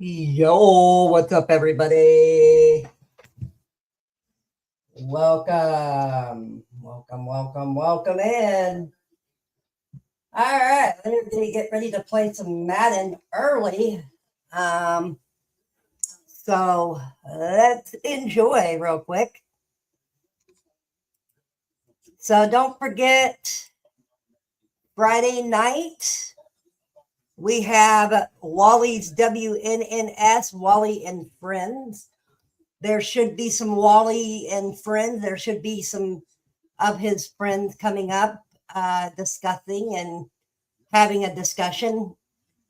Yo, what's up, everybody? Welcome in. All right, we're gonna get ready to play some Madden early. Um, so let's enjoy real quick. So don't forget, Friday night we have Wally's WNNS, Wally and Friends. There should be some Wally and Friends. There should be some of his friends coming up, discussing and having a discussion.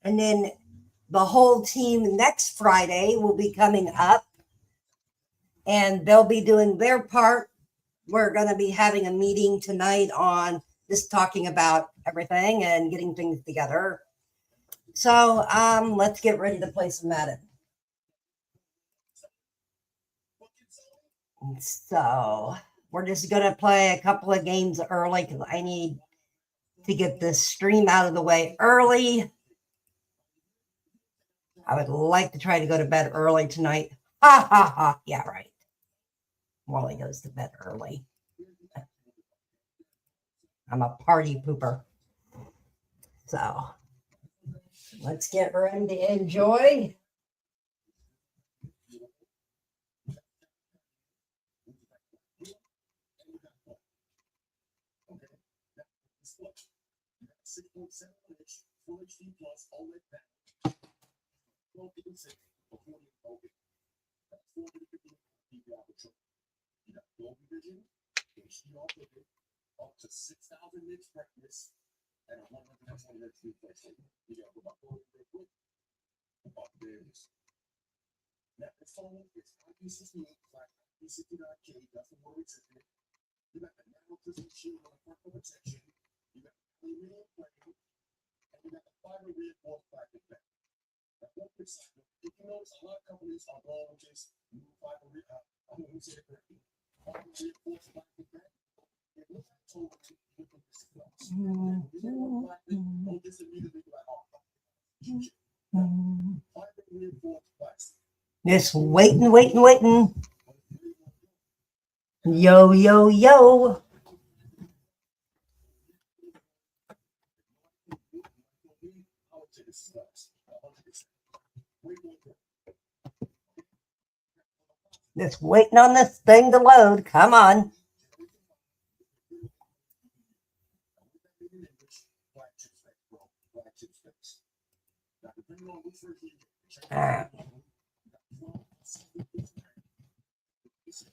And then the whole team next Friday will be coming up and they'll be doing their part. We're going to be having a meeting tonight on just talking about everything and getting things together. So let's get ready to play some Madden. So we're just going to play a couple of games early because I need to get this stream out of the way early. I would like to try to go to bed early tonight. Ha ha ha. Yeah, right. Wally goes to bed early. I'm a party pooper. So let's get ready to enjoy. Just waiting. Yo, yo, yo. Just waiting on this thing to load. Come on. All right.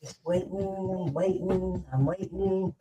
Just waiting. I'm waiting.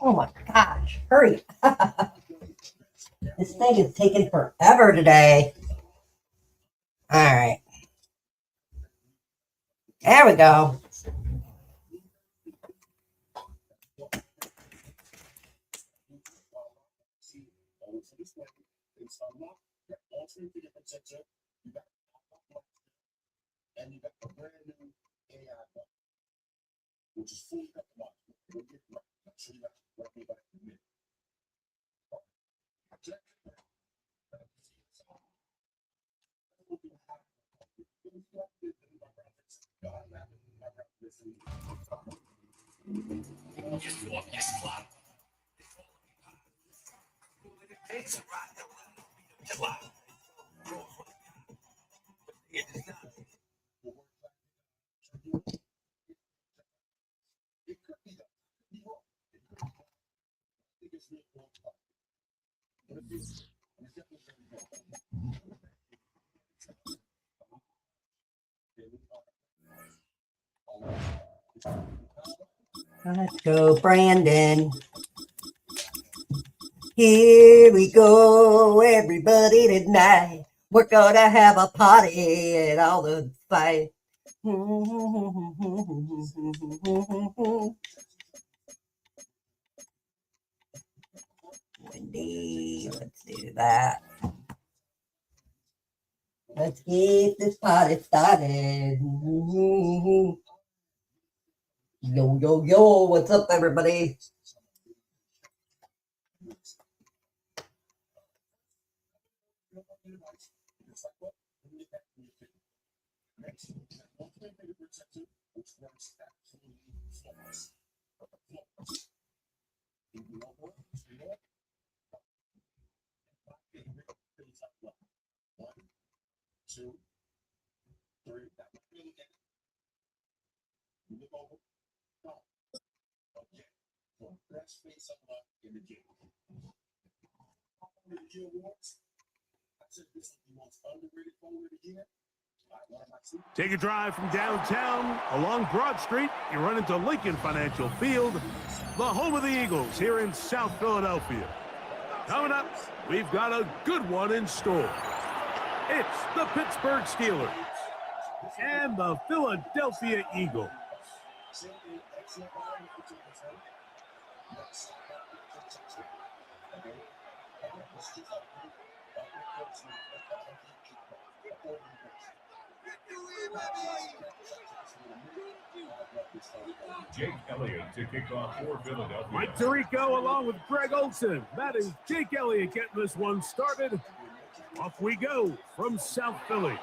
Oh my gosh, hurry. This thing is taking forever today. All right. There we go. Let's go, Brandon. Here we go, everybody tonight. We're gonna have a party and all the fight. Wendy, let's do that. Let's get this party started. Yo, yo, yo, what's up, everybody? Take a drive from downtown along Broad Street. You run into Lincoln Financial Field, the home of the Eagles here in South Philadelphia. Coming up, we've got a good one in store. It's the Pittsburgh Steelers and the Philadelphia Eagles. Jake Elliott to kick off for Philadelphia. Mike Tirico along with Greg Olson. That is Jake Elliott getting this one started. Off we go from South Philly.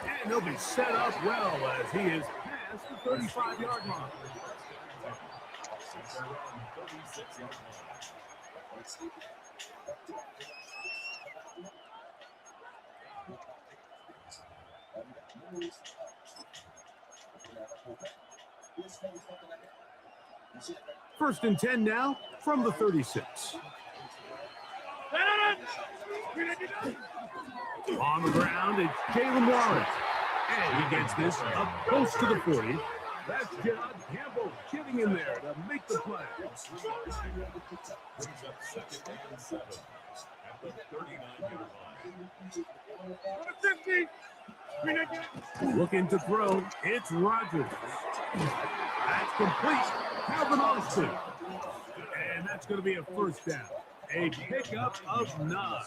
And he'll be set up well as he is past the 35-yard line. First and 10 now from the 36. On the ground, it's Jalen Warren. And he gets this up close to the 40. That's John Campbell getting in there to make the play. Looking to throw, it's Rodgers. That's complete. Calvin Austin. And that's going to be a first down. A pickup of 9.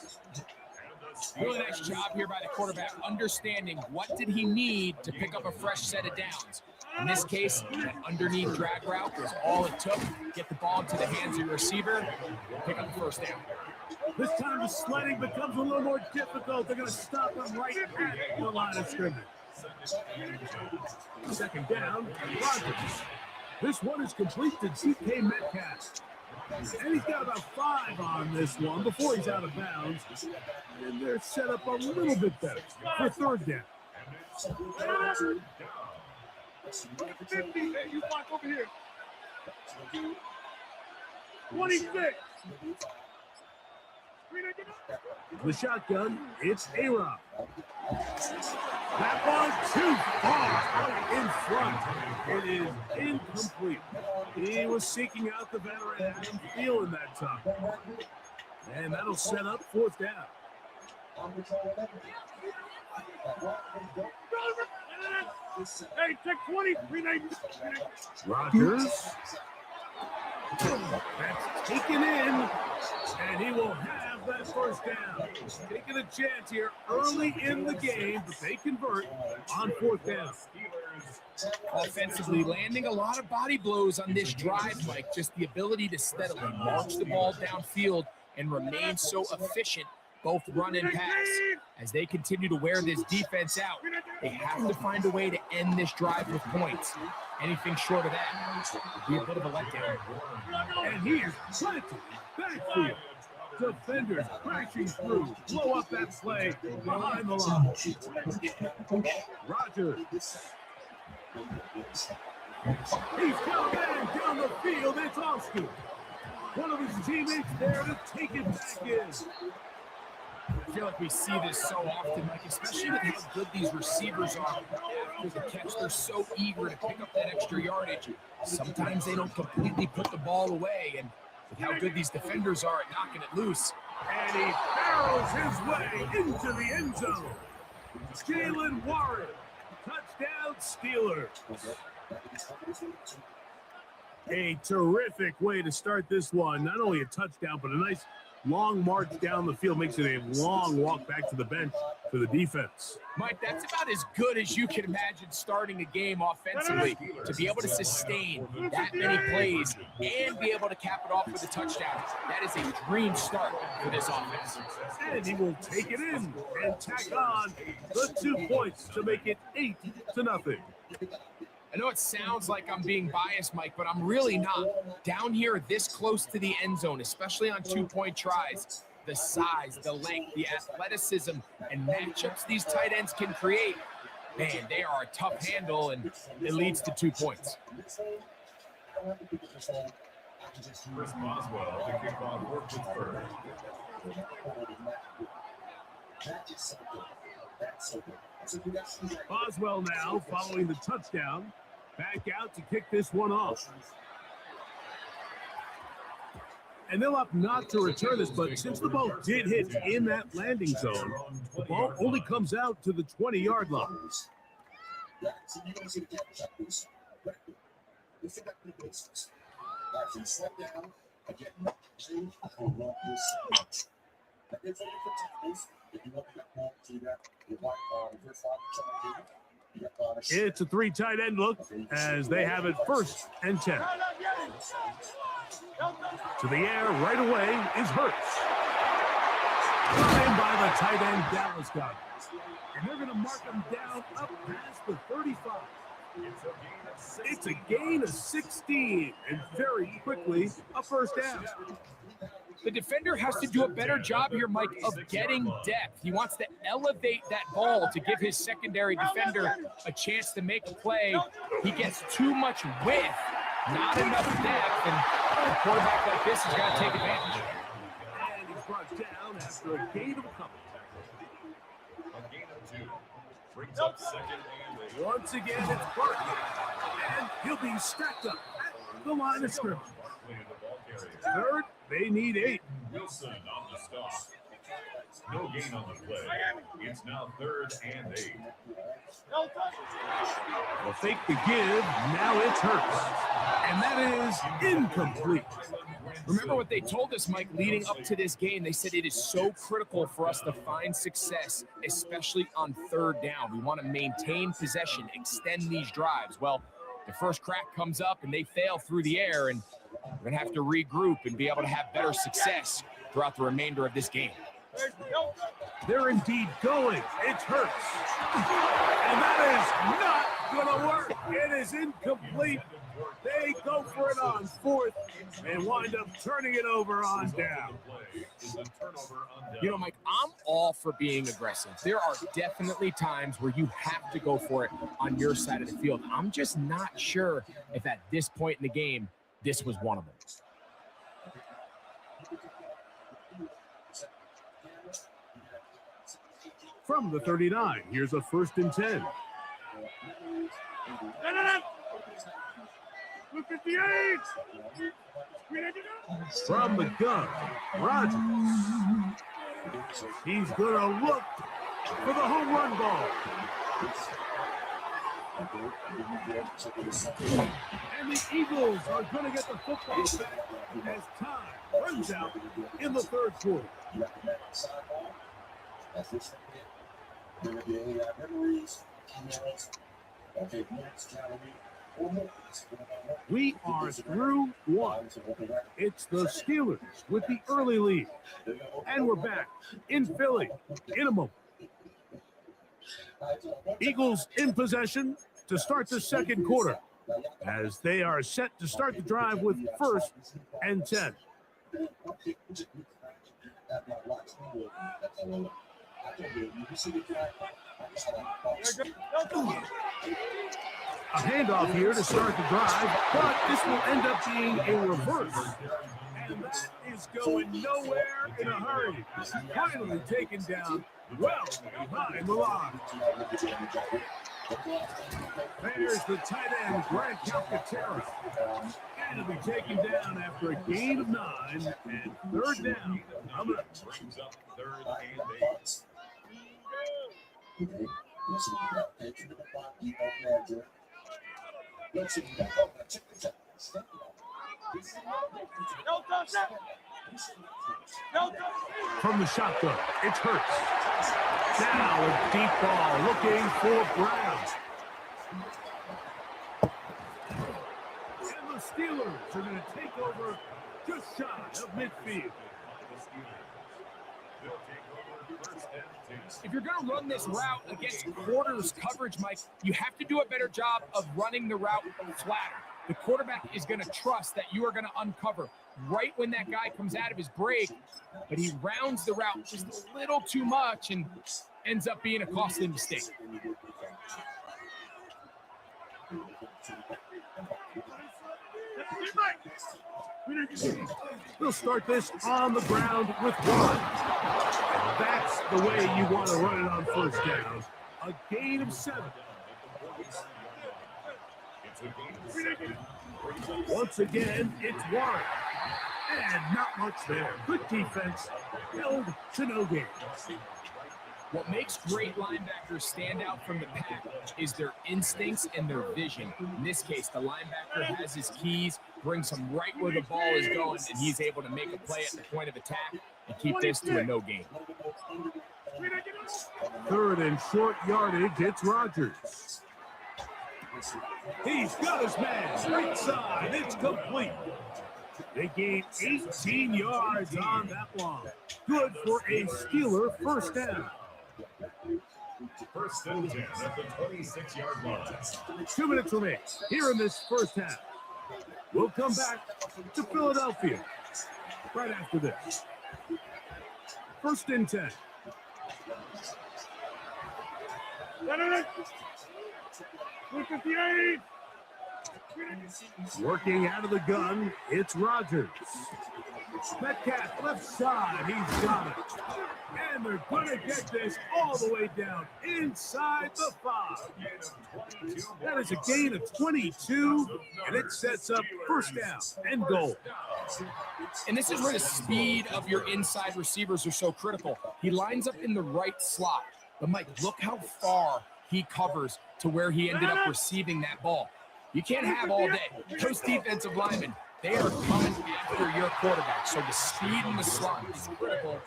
Really nice job here by the quarterback, understanding what did he need to pick up a fresh set of downs. In this case, that underneath drag route was all it took. Get the ball into the hands of your receiver, pick up the first down. This time the sledding becomes a little more difficult. They're going to stop him right at the line of scrimmage. Second down, Rodgers. This one is complete to DK Metcalf. And he's got about 5 on this one before he's out of bounds. And they're set up a little bit better for third down. 50. Hey, you block over here. 26. The shotgun, it's A-Rob. That ball too far out in front. It is incomplete. He was seeking out the veteran and feeling that time. And that'll set up fourth down. Hey, check 20. Rodgers. That's taken in, and he will have that first down. Taking a chance here early in the game, but they convert on fourth down. Offensively, landing a lot of body blows on this drive, Mike. Just the ability to steadily march the ball downfield and remain so efficient, both run and pass. As they continue to wear this defense out, they have to find a way to end this drive with points. Anything short of that would be a bit of a letdown. And here's planted backfield. Defenders crashing through. Blow up that play behind the line. Rodgers. He's got a man down the field. It's Austin. One of his teammates there to take it back in. I feel like we see this so often, Mike, especially with how good these receivers are after the catch. They're so eager to pick up that extra yardage. Sometimes they don't completely put the ball away, and with how good these defenders are at knocking it loose. And he barrels his way into the end zone. Jalen Warren, touchdown Steelers. A terrific way to start this one. Not only a touchdown, but a nice long march down the field. Makes it a long walk back to the bench for the defense. Mike, that's about as good as you can imagine starting a game offensively. To be able to sustain that many plays and be able to cap it off with a touchdown. That is a dream start for this offense. And he will take it in and tack on the 2 points to make it 8-0. I know it sounds like I'm being biased, Mike, but I'm really not. Down here this close to the end zone, especially on 2-point tries, the size, the length, the athleticism, and matchups these tight ends can create, man, they are a tough handle, and it leads to 2 points. Chris Boswell to kick off for Pittsburgh. Boswell now following the touchdown. Back out to kick this one off. And they'll opt not to return this, but since the ball did hit in that landing zone, the ball only comes out to the 20-yard line. It's a 3 tight end look as they have it 1st and 10. To the air right away is Hurts. Brought in by the tight end Dallas guy. And they're going to mark him down up past the 35. It's a gain of 16 and very quickly a 1st down. The defender has to do a better job here, Mike, of getting depth. He wants to elevate that ball to give his secondary defender a chance to make a play. He gets too much width, not enough depth, and a quarterback like this has got to take advantage. And he's brought down after a gain of a couple. A gain of 2. Brings up 2nd and 8. Once again, it's Barkley. And he'll be stacked up at the line of scrimmage. 3rd, they need 8. Wilson on the stop. No gain on the play. It's now 3rd and 8. They'll fake the give. Now it's Hurts. And that is incomplete. Remember what they told us, Mike, leading up to this game. They said it is so critical for us to find success, especially on 3rd down. We want to maintain possession, extend these drives. Well, the first crack comes up and they fail through the air, and we're going to have to regroup and be able to have better success throughout the remainder of this game. They're indeed going. It's Hurts. And that is not going to work. It is incomplete. They go for it on 4th and wind up turning it over on down. You know, Mike, I'm all for being aggressive. There are definitely times where you have to go for it on your side of the field. I'm just not sure if at this point in the game, this was one of them. From the 39, here's a 1st and 10. From the gun, Rodgers. He's going to look for the home run ball. And the Eagles are going to get the football back as time runs out in the 3rd quarter. We are through 1. It's the Steelers with the early lead. And we're back in Philly in a moment. Eagles in possession to start the 2nd quarter as they are set to start the drive with 1st and 10. A handoff here to start the drive, but this will end up being a reverse And that is going nowhere in a hurry. Finally taken down well behind the line. There's the tight end, Grant Calcaterra. And he'll be taken down after a gain of 9 and third down. Brings up 3rd and 8. From the shotgun, it's Hurts. Now a deep ball looking for Brown. And the Steelers are going to take over just shy of midfield. If you're going to run this route against quarters coverage, Mike, you have to do a better job of running the route flatter. The quarterback is going to trust that you are going to uncover right when that guy comes out of his break, but he rounds the route just a little too much and ends up being a costly mistake. We'll start this on the ground with 1. That's the way you want to run it on first down. A gain of 7. Once again, it's Warren. And not much there. Good defense. Held to no gain. What makes great linebackers stand out from the pack is their instincts and their vision. In this case, the linebacker has his keys, brings him right where the ball is going, and he's able to make a play at the point of attack and keep this to a no gain. 3rd and short yardage, it's Rodgers. He's got his man right side. It's complete. They gained 18 yards on that one. Good for a Steeler first down. First and 10 at the 26-yard line. 2 minutes remain here in this first half. We'll come back to Philadelphia right after this. First and 10. Working out of the gun, it's Rodgers. Metcalf left side, he's got it. And they're going to get this all the way down inside the 5. That is a gain of 22, and it sets up first down and goal. And this is where the speed of your inside receivers are so critical. He lines up in the right slot. But Mike, look how far he covers to where he ended up receiving that ball. You can't have all day. Those defensive linemen, they are coming after your quarterback. So the speed in the slot is critical.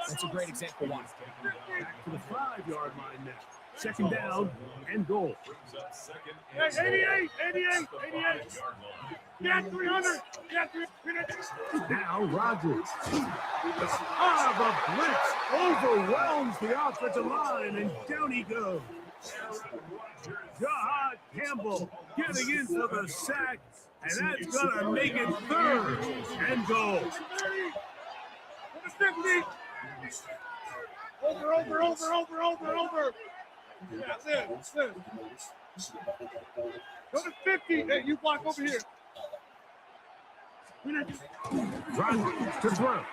That's a great example. One. Back to the 5-yard line now. Second down and goal. 88. Yeah, 300. Yeah, 300. Now Rodgers. The blitz overwhelms the offensive line, and down he goes. Jahad Campbell getting in for the sack, and that's going to make it 3rd and goal. 50. Over. Yeah, that's it. Go to 50. Hey, you block over here. Rodgers to throw.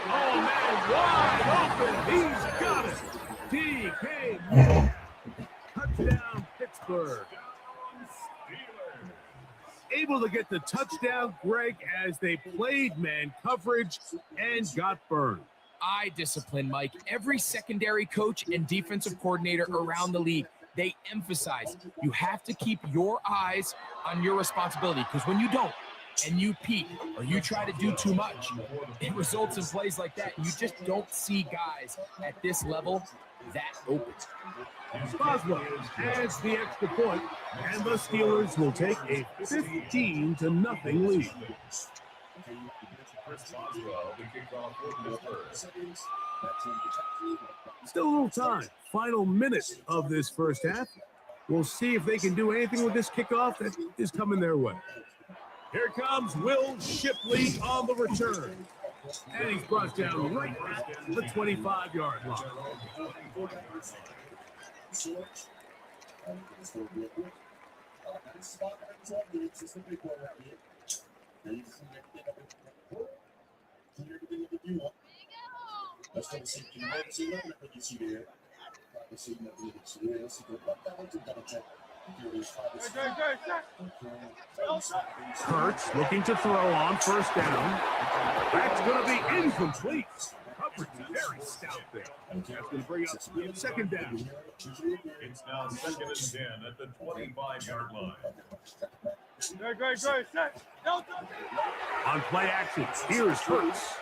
Oh, man, wide open. He's got it. DK. Touchdown, Pittsburgh. Able to get the touchdown, Greg, as they played man coverage and got burned. Eye discipline, Mike. Every secondary coach and defensive coordinator around the league, they emphasize you have to keep your eyes on your responsibility, because when you don't and you peek or you try to do too much, it results in plays like that. You just don't see guys at this level that open. Boswell adds the extra point, and the Steelers will take a 15-0 lead. Still a little time. Final minute of this first half. We'll see if they can do anything with this kickoff that is coming their way. Here comes Will Shipley on the return. And he's brought down right at the 25-yard line. Hurts looking to throw on first down. That's going to be incomplete. Coverage very stout there. That's going to bring up second down. It's now 2nd and 10 at the 25-yard line. On play action, here's Hurts.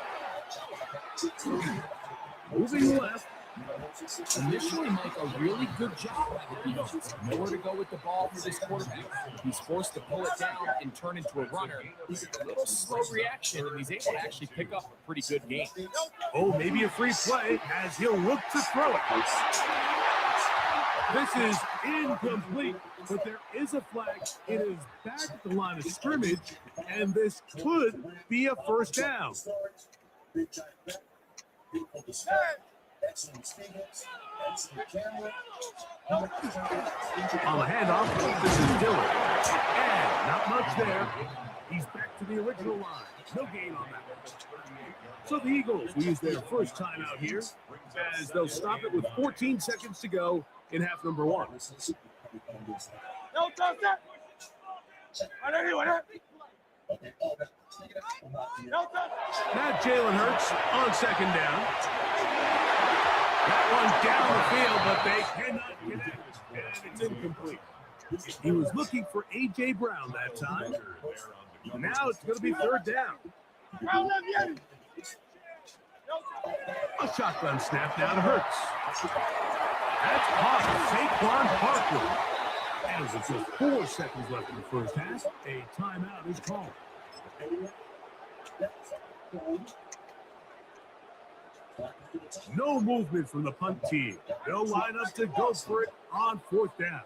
Moving left. Initially, Mike, a really good job by the defense. Nowhere to go with the ball for this quarterback. He's forced to pull it down and turn into a runner. A little slow reaction, and he's able to actually pick up a pretty good game. Oh, maybe a free play as he'll look to throw it. This is incomplete, but there is a flag. It is back at the line of scrimmage, and this could be a first down. On the handoff, this is Dillon. And not much there. He's back to the original line. No gain on that. So the Eagles will use their first time out here as they'll stop it with 14 seconds to go in half number one. Now Jalen Hurts on second down. That one down the field, but they cannot connect, and it's incomplete. He was looking for A.J. Brown that time. Now it's going to be third down. A shotgun snap now to Hurts. That's caught Saquon Barkley. As it's just 4 seconds left in the first half, a timeout is called. No movement from the punt team. They'll line up to go for it on fourth down.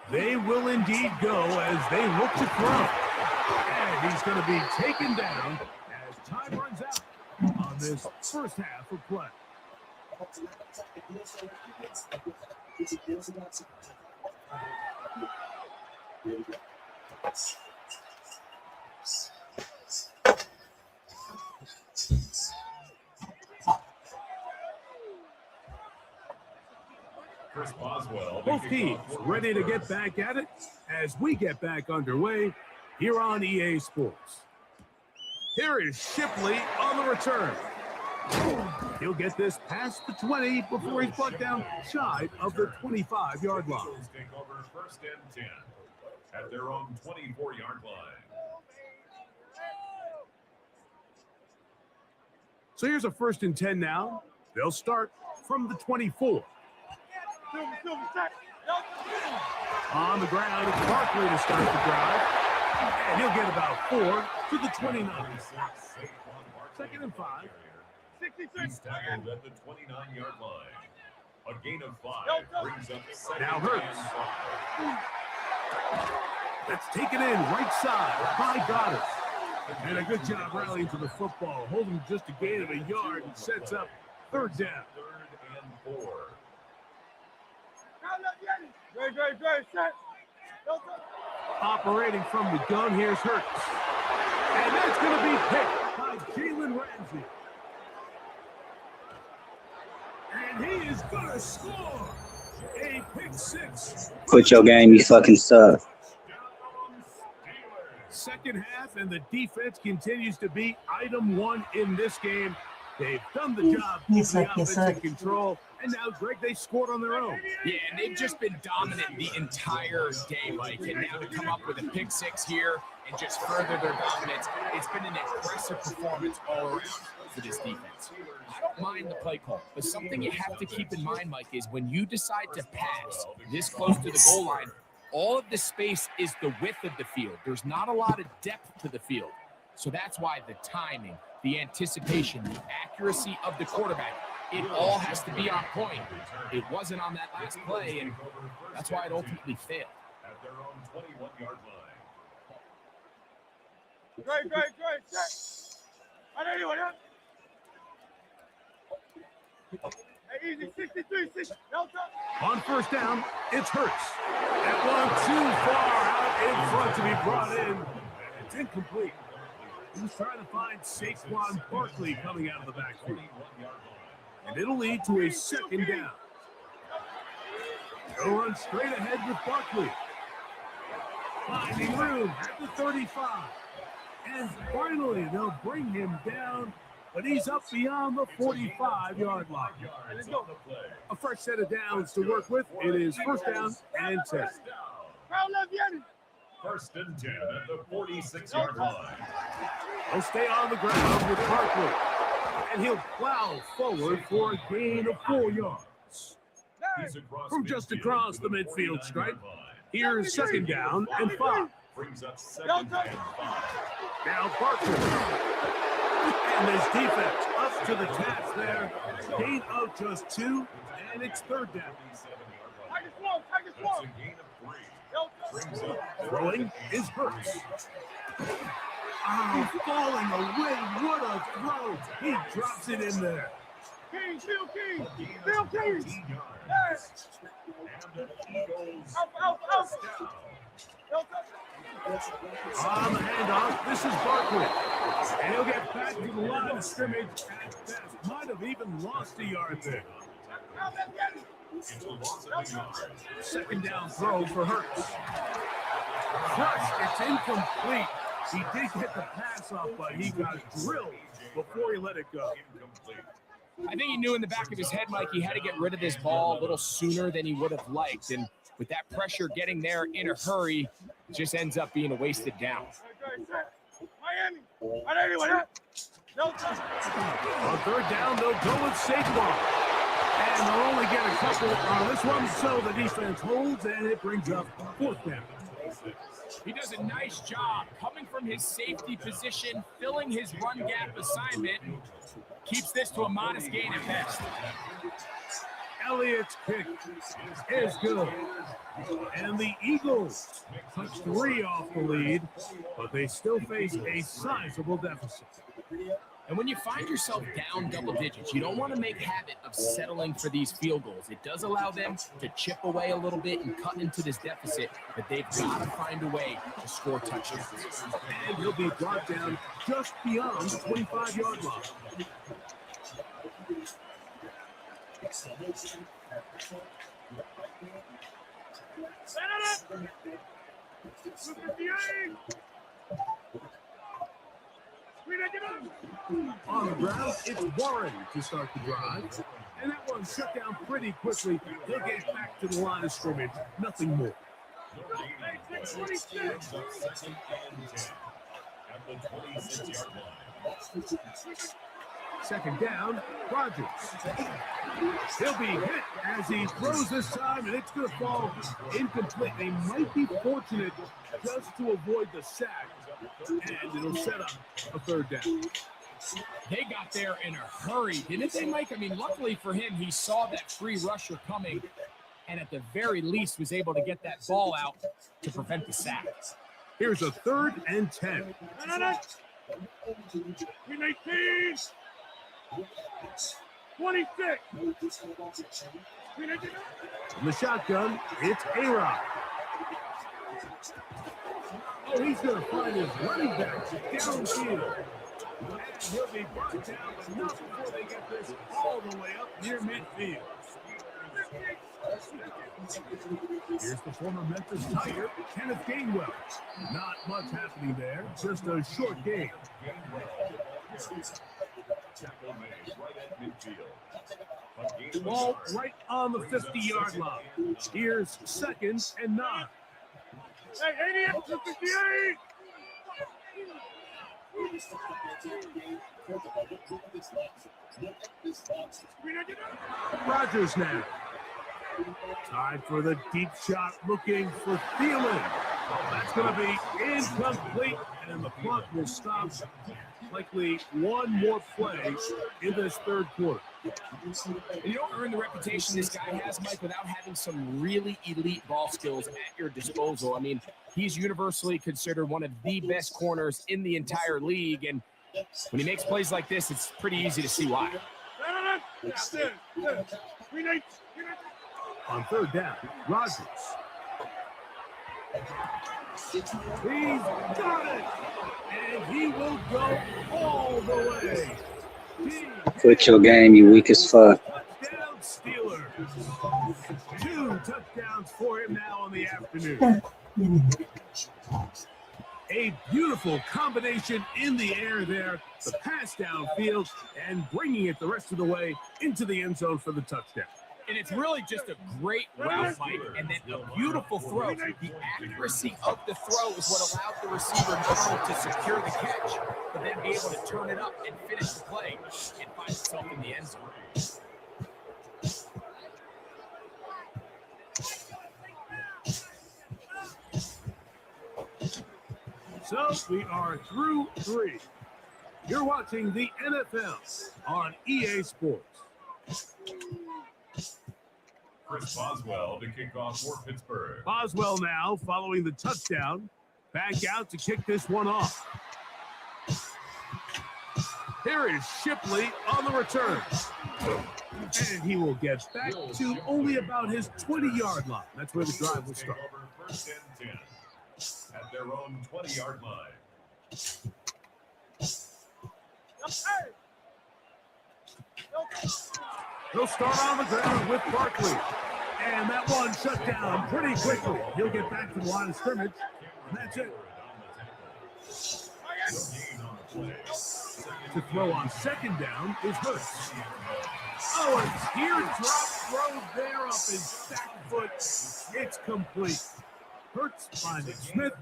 They will indeed go as they look to throw. And he's going to be taken down as time runs out on this first half of play. Chris Boswell. Both teams ready to get back at it as we get back underway here on EA Sports. Here is Shipley on the return. He'll get this past the 20 before he's brought down shy of the 25-yard line. Take over 1st and 10 at their own 24-yard line. So here's a 1st and 10 now. They'll start from the 24. On the ground, it's Barkley to start the drive. And he'll get about 4 to the 29. 2nd and 5. He's tackled at the 29-yard line. A gain of 5 brings up 2nd Now Hurts. and 5. That's taken in right side by Goddard. And a good job rallying to the football, holding just a gain of a yard and sets up 3rd down. 3rd and 4. Operating from the gun, here's Hurts. And that's going to be picked by Jalen Ramsey. And he is going to score a pick 6. Quit your game, you fucking suck. Second half, and the defense continues to be item 1 in this game. They've done the job keeping the offense in control, and now, Greg, they scored on their own. Yeah, and they've just been dominant the entire day, Mike. And now to come up with a pick 6 here and just further their dominance, it's been an impressive performance all around for this defense. I don't mind the play call, but something you have to keep in mind, Mike, is when you decide to pass this close to the goal line, all of the space is the width of the field. There's not a lot of depth to the field. So that's why the timing, the anticipation, the accuracy of the quarterback, it all has to be on point. It wasn't on that last play, and that's why it ultimately failed. At their own 21-yard line. Great. I know you want it. Hey, easy, 63, 60. No, On 1st down, it's Hurts. That one too far out in front to be brought in, and it's incomplete. He was trying to find Saquon Barkley coming out of the backfield. And it'll lead to a second down. They'll run straight ahead with Barkley. Finding room at the 35. And finally, they'll bring him down, but he's up beyond the 45-yard line. A fresh set of downs to work with. It is first down and 10. First and 10 at the 46-yard line. He'll stay on the ground with Barkley, and he'll plow forward for a gain of 4 yards. From just across the midfield stripe, here's second down and 5. Brings up second and 5. Now Barkley. And this defense up to the task there. Gain of just 2, and it's third down. That's a gain of 3. Brings up Throwing is Hurts. Oh, falling away. What a throw. He drops it in there. King, Bill King, gain of Bill King. 14 yards. And the Eagles Out. first down. On the handoff, this is Barkley. And he'll get back to the line of scrimmage at best. Might have even lost a yard there. Into loss of a yard. Second down throw for Hurts. Crushed, it's incomplete. He did get the pass off, but he got drilled before he let it go. Incomplete. I think he knew in the back of his head, Mike, he had to get rid of this ball a little sooner than he would have liked. And with that pressure getting there in a hurry, it just ends up being a wasted down. Miami. On third down, they'll go with Saquon. And they'll only get a couple on this one, so the defense holds, and it brings up fourth down. He does a nice job coming from his safety position, filling his run gap assignment, keeps this to a modest gain at best. Elliott's kick is good. And the Eagles touch 3 off the lead, but they still face a sizable deficit. And when you find yourself down double digits, you don't want to make habit of settling for these field goals. It does allow them to chip away a little bit and cut into this deficit, but they've got to find a way to score touchdowns. And he'll be brought down just beyond the 25-yard line. On the ground, it's Warren to start the drive. And that one shut down pretty quickly. He'll get back to the line of scrimmage. Nothing more. Brings up second and 10 at the 26-yard line. Second down, Rodgers. He'll be hit as he throws this time, and it's going to fall incomplete. They might be fortunate just to avoid the sack, and it'll set up a third down. They got there in a hurry, didn't they, Mike? I mean, luckily for him, he saw that free rusher coming, and at the very least was able to get that ball out to prevent the sack. Here's a third and 10. 19. 26. In the shotgun, it's A-Rod. Oh, he's going to find his running back downfield. And he'll be brought down, but not before they get this all the way up near midfield. Here's the former Memphis Tiger, Kenneth Gainwell. Not much happening there, just a short game. Ball right on the 50-yard line. Here's second and 9. Hey, 88 to 58. Rodgers now. Time for the deep shot, looking for Thielen. That's going to be incomplete, and the clock will stop. Likely one more play in this third quarter. And you don't earn the reputation this guy has, Mike, without having some really elite ball skills at your disposal. I mean, he's universally considered one of the best corners in the entire league, and when he makes plays like this, it's pretty easy to see why. On third down, Rodgers. He's got it. And he will go all the way. Quit your game, you weak as fuck. Touchdown Steelers. 2 touchdowns for him now on the afternoon. A beautiful combination in the air there. The pass downfield and bringing it the rest of the way into the end zone for the touchdown. And it's really just a great route, Mike, and then a beautiful throw. The accuracy of the throw is what allowed the receiver not only to secure the catch, but then be able to turn it up and finish the play and find itself in the end zone. So we are through 3. You're watching the NFL on EA Sports. Chris Boswell to kick off for Pittsburgh. Boswell now following the touchdown. Back out to kick this one off. Here is Shipley on the return. And he will get back to only about his 20-yard line. That's where the drive will start. First and 10 at their own 20-yard line. He'll start on the ground with Barkley. And that one shut down pretty quickly. He'll get back to the line of scrimmage. And that's it. To throw on second down is Hurts. Oh, a teardrop throw there off his back foot. It's complete. Hurts finding Smith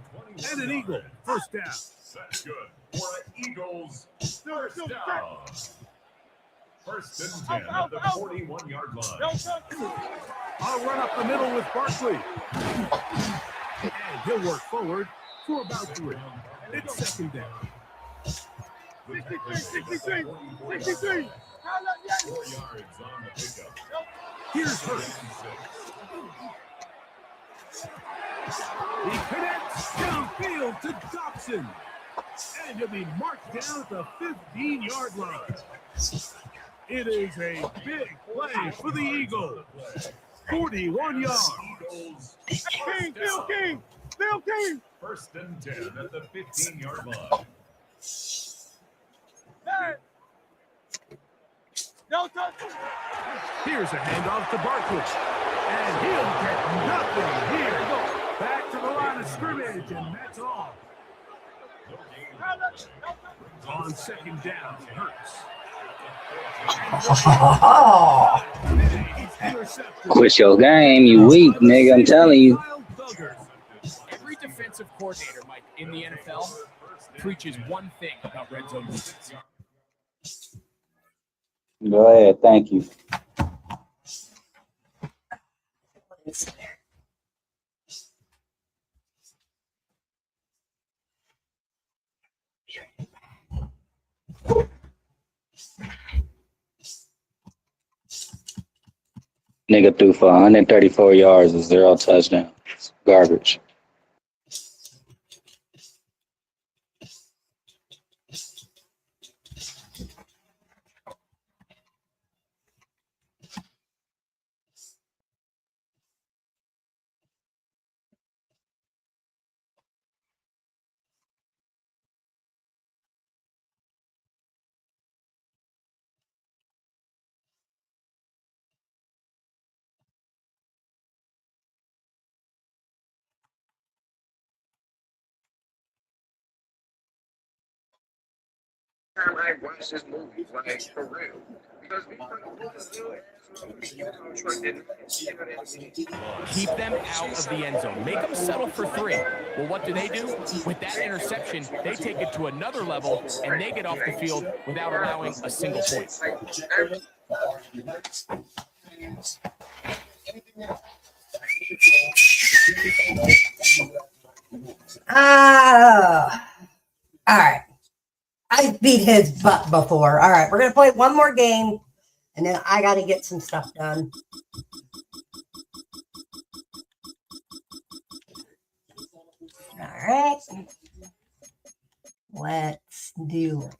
and an Eagle. First down. That's good for an Eagles first down. First and 10 at the 41-yard line. I'll run up the middle with Barkley. And he'll work forward for about 3. It's second down. 63. 4 yards on the pickup. Here's Hurts. He connects downfield to Dobson. And he'll be marked down at the 15-yard line. It is a big play for the Eagles. 41 yards. Eagles Bill King. first and 10 at the 15-yard line. No touch. Here's a handoff to Barkley. And he'll get nothing here. Back to the line of scrimmage, and that's all. On second down, Hurts. Quit your game, you weak, nigga. I'm telling you. Every defensive coordinator, Mike, in the NFL preaches one thing about red zone defense. Go ahead, thank you. Nigga threw for 134 yards and 0 touchdowns. Garbage. Time I watch this movie, like for real, because we Keep them out of the end zone. Make them settle for 3. Well, what do? With that interception, they take it to another level, and they get off the field without allowing a single point. All right. I beat his butt before. All right, we're going to play one more game, and then I got to get some stuff done. All right. Let's do it.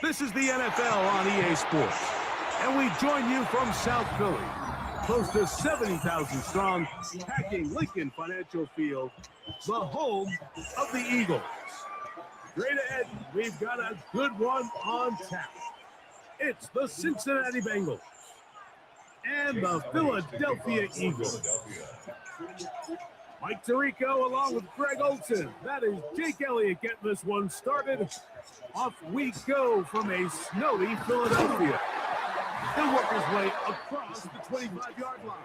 This is the NFL on EA Sports, and we join you from South Philly, close to 70,000 strong, packing Lincoln Financial Field, the home of the Eagles. Straight ahead, we've got a good one on tap. It's the Cincinnati Bengals and the Philadelphia Eagles. Mike Tirico along with Greg Olson. That is Jake Elliott getting this one started. Off we go from a snowy Philadelphia. He'll work his way across the 25-yard line.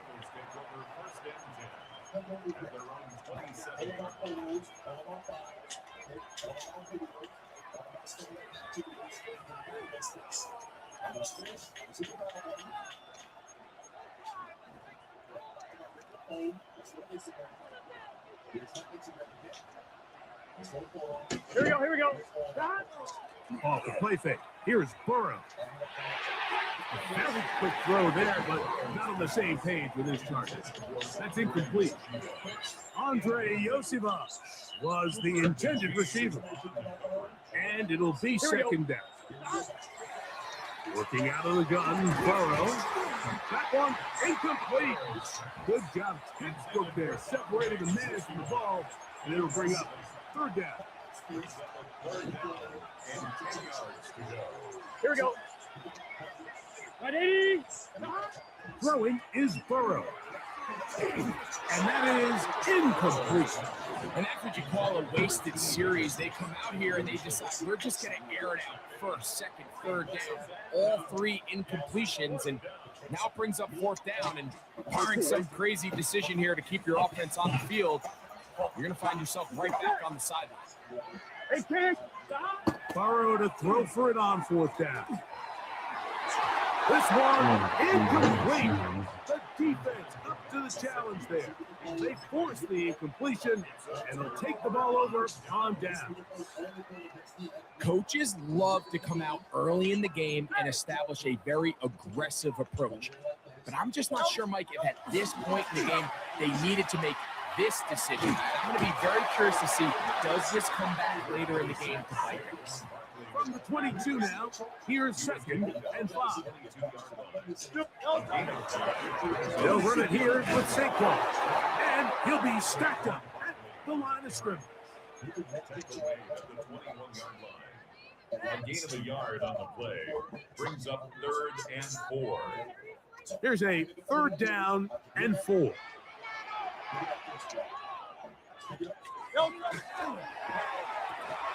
Here we go. Off the play fake. Here's Burrow. A very quick throw there, but not on the same page with his target. That's incomplete. Andre Yosivas was the intended receiver. And it'll be second down. Working out of the gun, Burrow. That one incomplete. Good job, textbook there, separating the man from the ball, and it'll bring up third down. Here we go. Ready? Throwing is Burrow. And that is incomplete. And that's what you call a wasted series. They come out here and they decide, we're just going to air it out first, second, third down. All three incompletions, and now it brings up fourth down. And barring some crazy decision here to keep your offense on the field, you're going to find yourself right back on the sideline. Hey, kid. Burrow to throw for it on fourth down. This one incomplete. The defense up to the challenge there. They force the incompletion, and they'll take the ball over on down. Coaches love to come out early in the game and establish a very aggressive approach. But I'm just not sure, Mike, if at this point in the game they needed to make this decision. I'm going to be very curious to see, does this come back later in the game to bite us? From the 22 now, here's second and 5. They'll run it here with Saquon, and he'll be stacked up at the line of scrimmage. A gain of a yard on the play brings up 3rd and 4. Here's a 3rd down and 4.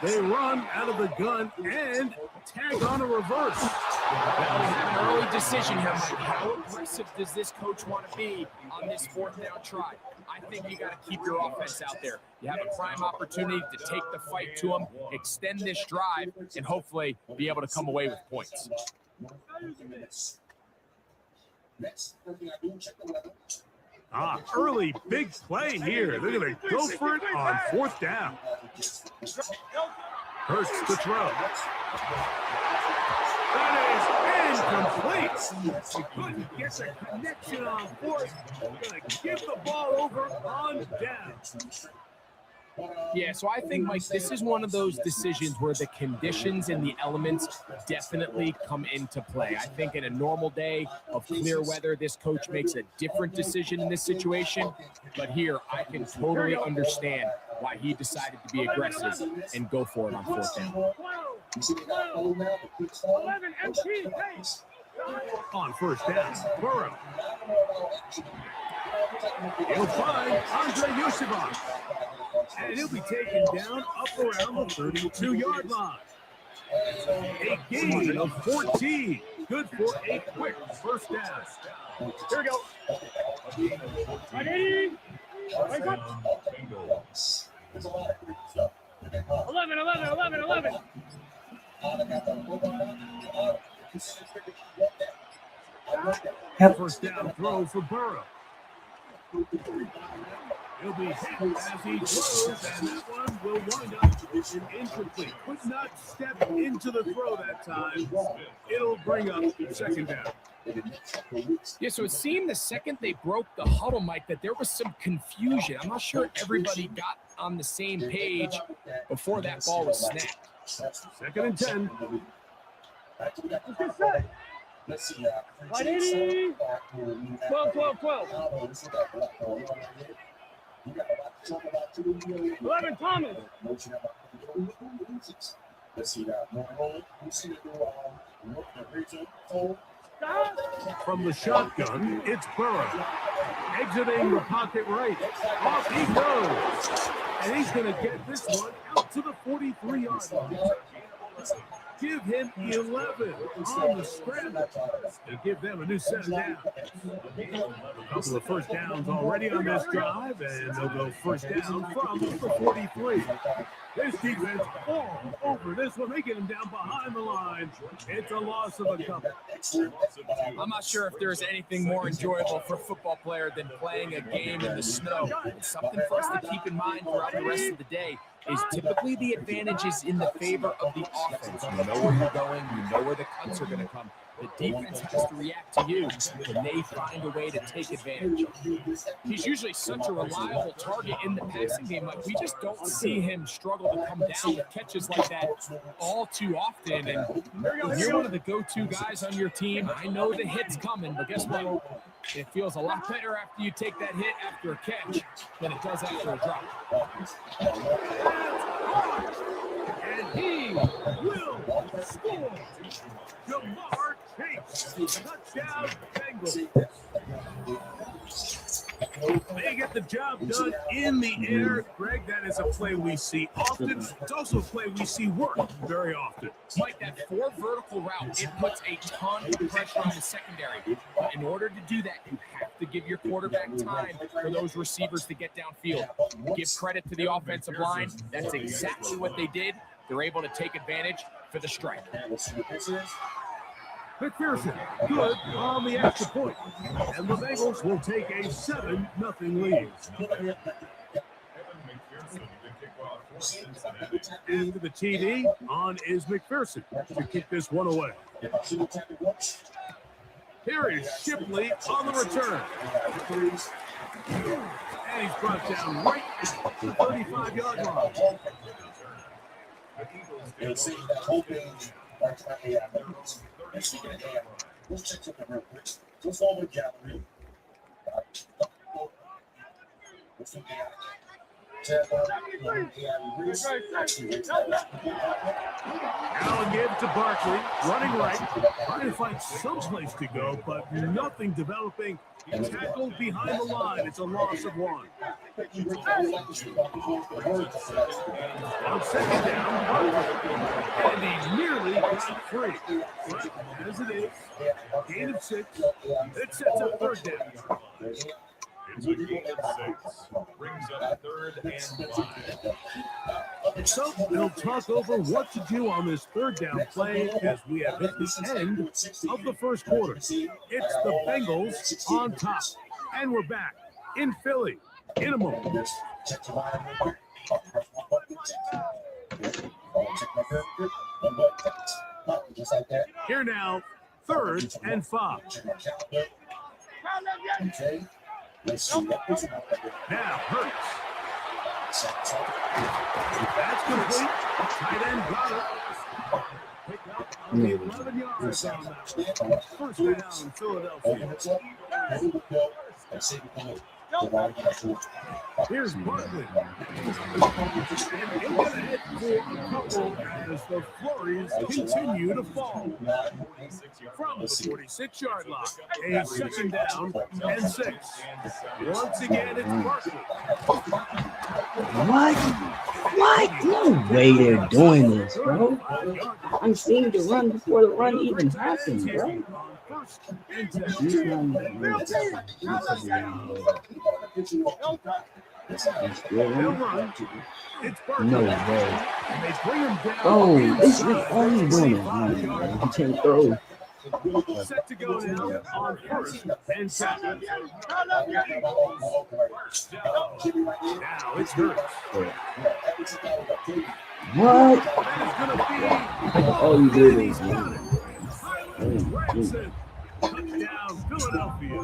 They run out of the gun and tag on a reverse. Well, we have an early decision here, Mike. How aggressive does this coach want to be on this fourth down try? I think you got to keep your offense out there. You have a prime opportunity to take the fight to them, extend this drive, and hopefully be able to come away with points. Early big play here. They're going to go for it on fourth down. Hurts the throw. That is incomplete. He couldn't get the connection on fourth. Going to give the ball over on down. Yeah, so I think, Mike, this is one of those decisions where the conditions and the elements definitely come into play. I think in a normal day of clear weather, this coach makes a different decision in this situation. But here, I can totally understand why he decided to be aggressive and go for it on fourth down. 11 empty. On first down, Burrow. He'll find Andre Yosivas. And he'll be taken down up around the 32-yard line. A gain of 14. Good for a quick first down. Here we go. Ready? Wake up. 11. First down throw for Burrow. He'll be hit as he throws, and that one will wind up incomplete. Could not step into the throw that time. It'll bring up second down. Yeah, so it seemed the second they broke the huddle, Mike, that there was some confusion. I'm not sure everybody got on the same page before that ball was snapped. Second and 10. Let's see. 180. 12. 11, Thomas. Let's see. From the shotgun, it's Burrow. Exiting the pocket right. Off he goes. And he's going to get this one out to the 43-yard line. Give him 11 on the scramble to give them a new set of downs. A couple of first downs already on this drive, and they'll go first down from the 43. This defense all over this one. They get him down behind the line. It's a loss of a couple. I'm not sure if there's anything more enjoyable for a football player than playing a game in the snow. It's something for us to keep in mind throughout the rest of the day is typically the advantage is in the favor of the offense. You know where you're going. You know where the cuts are going to come. The defense has to react to you when they find a way to take advantage. He's usually such a reliable target in the passing game. Like, we just don't see him struggle to come down with catches like that all too often. And you're one of the go-to guys on your team. I know the hit's coming, but guess what? It feels a lot better after you take that hit after a catch than it does after a drop. And he will score. Jamar Chase, touchdown Bengals. They get the job done in the air. Greg, that is a play we see often. It's also a play we see work very often. Mike, that 4 vertical route, it puts a ton of pressure on the secondary. But in order to do that, you have to give your quarterback time for those receivers to get downfield. Give credit to the offensive line. That's exactly what they did. They're able to take advantage for the strike. McPherson, good on the extra point. And the Bengals will take a 7-0 lead. After the TD, on is McPherson to kick this one away. Here is Shipley on the return. And he's brought down right at the 35-yard line. Now again to Barkley, running right, trying to find some place to go, but nothing developing. He's tackled behind the line. It's a loss of 1. On second down, Barkley, and he nearly got free. But as it is, gain of 6, it sets up third down. It's a gain of 6. Brings up 3rd and 5. So they'll talk over what to do on this third down play as we have hit the end of the first quarter. It's the Bengals on top. And we're back in Philly in a moment. Here now, 3rd and 5. Now Hurts. That's complete. Tight end got it. Pick up on the 11 yards on that. First down, Philadelphia. Here's Barkley. And he'll get a hit for a couple as the flurries continue to fall. From the 46-yard line, a second down and 6. Once again, it's Barkley. What? No way they're doing this, bro. I'm seeing the run before the run even happens, bro. They'll run. It's Barkley. No way. And they bring him down. Oh, this is inside all the he's doing is 25 running, yard man. He line. can't throw. Set to go now on first and 10. Now it's Hurts. What? That is going to be. All you did He's is got it. Tyler Oh, Gregson. Touchdown, Philadelphia.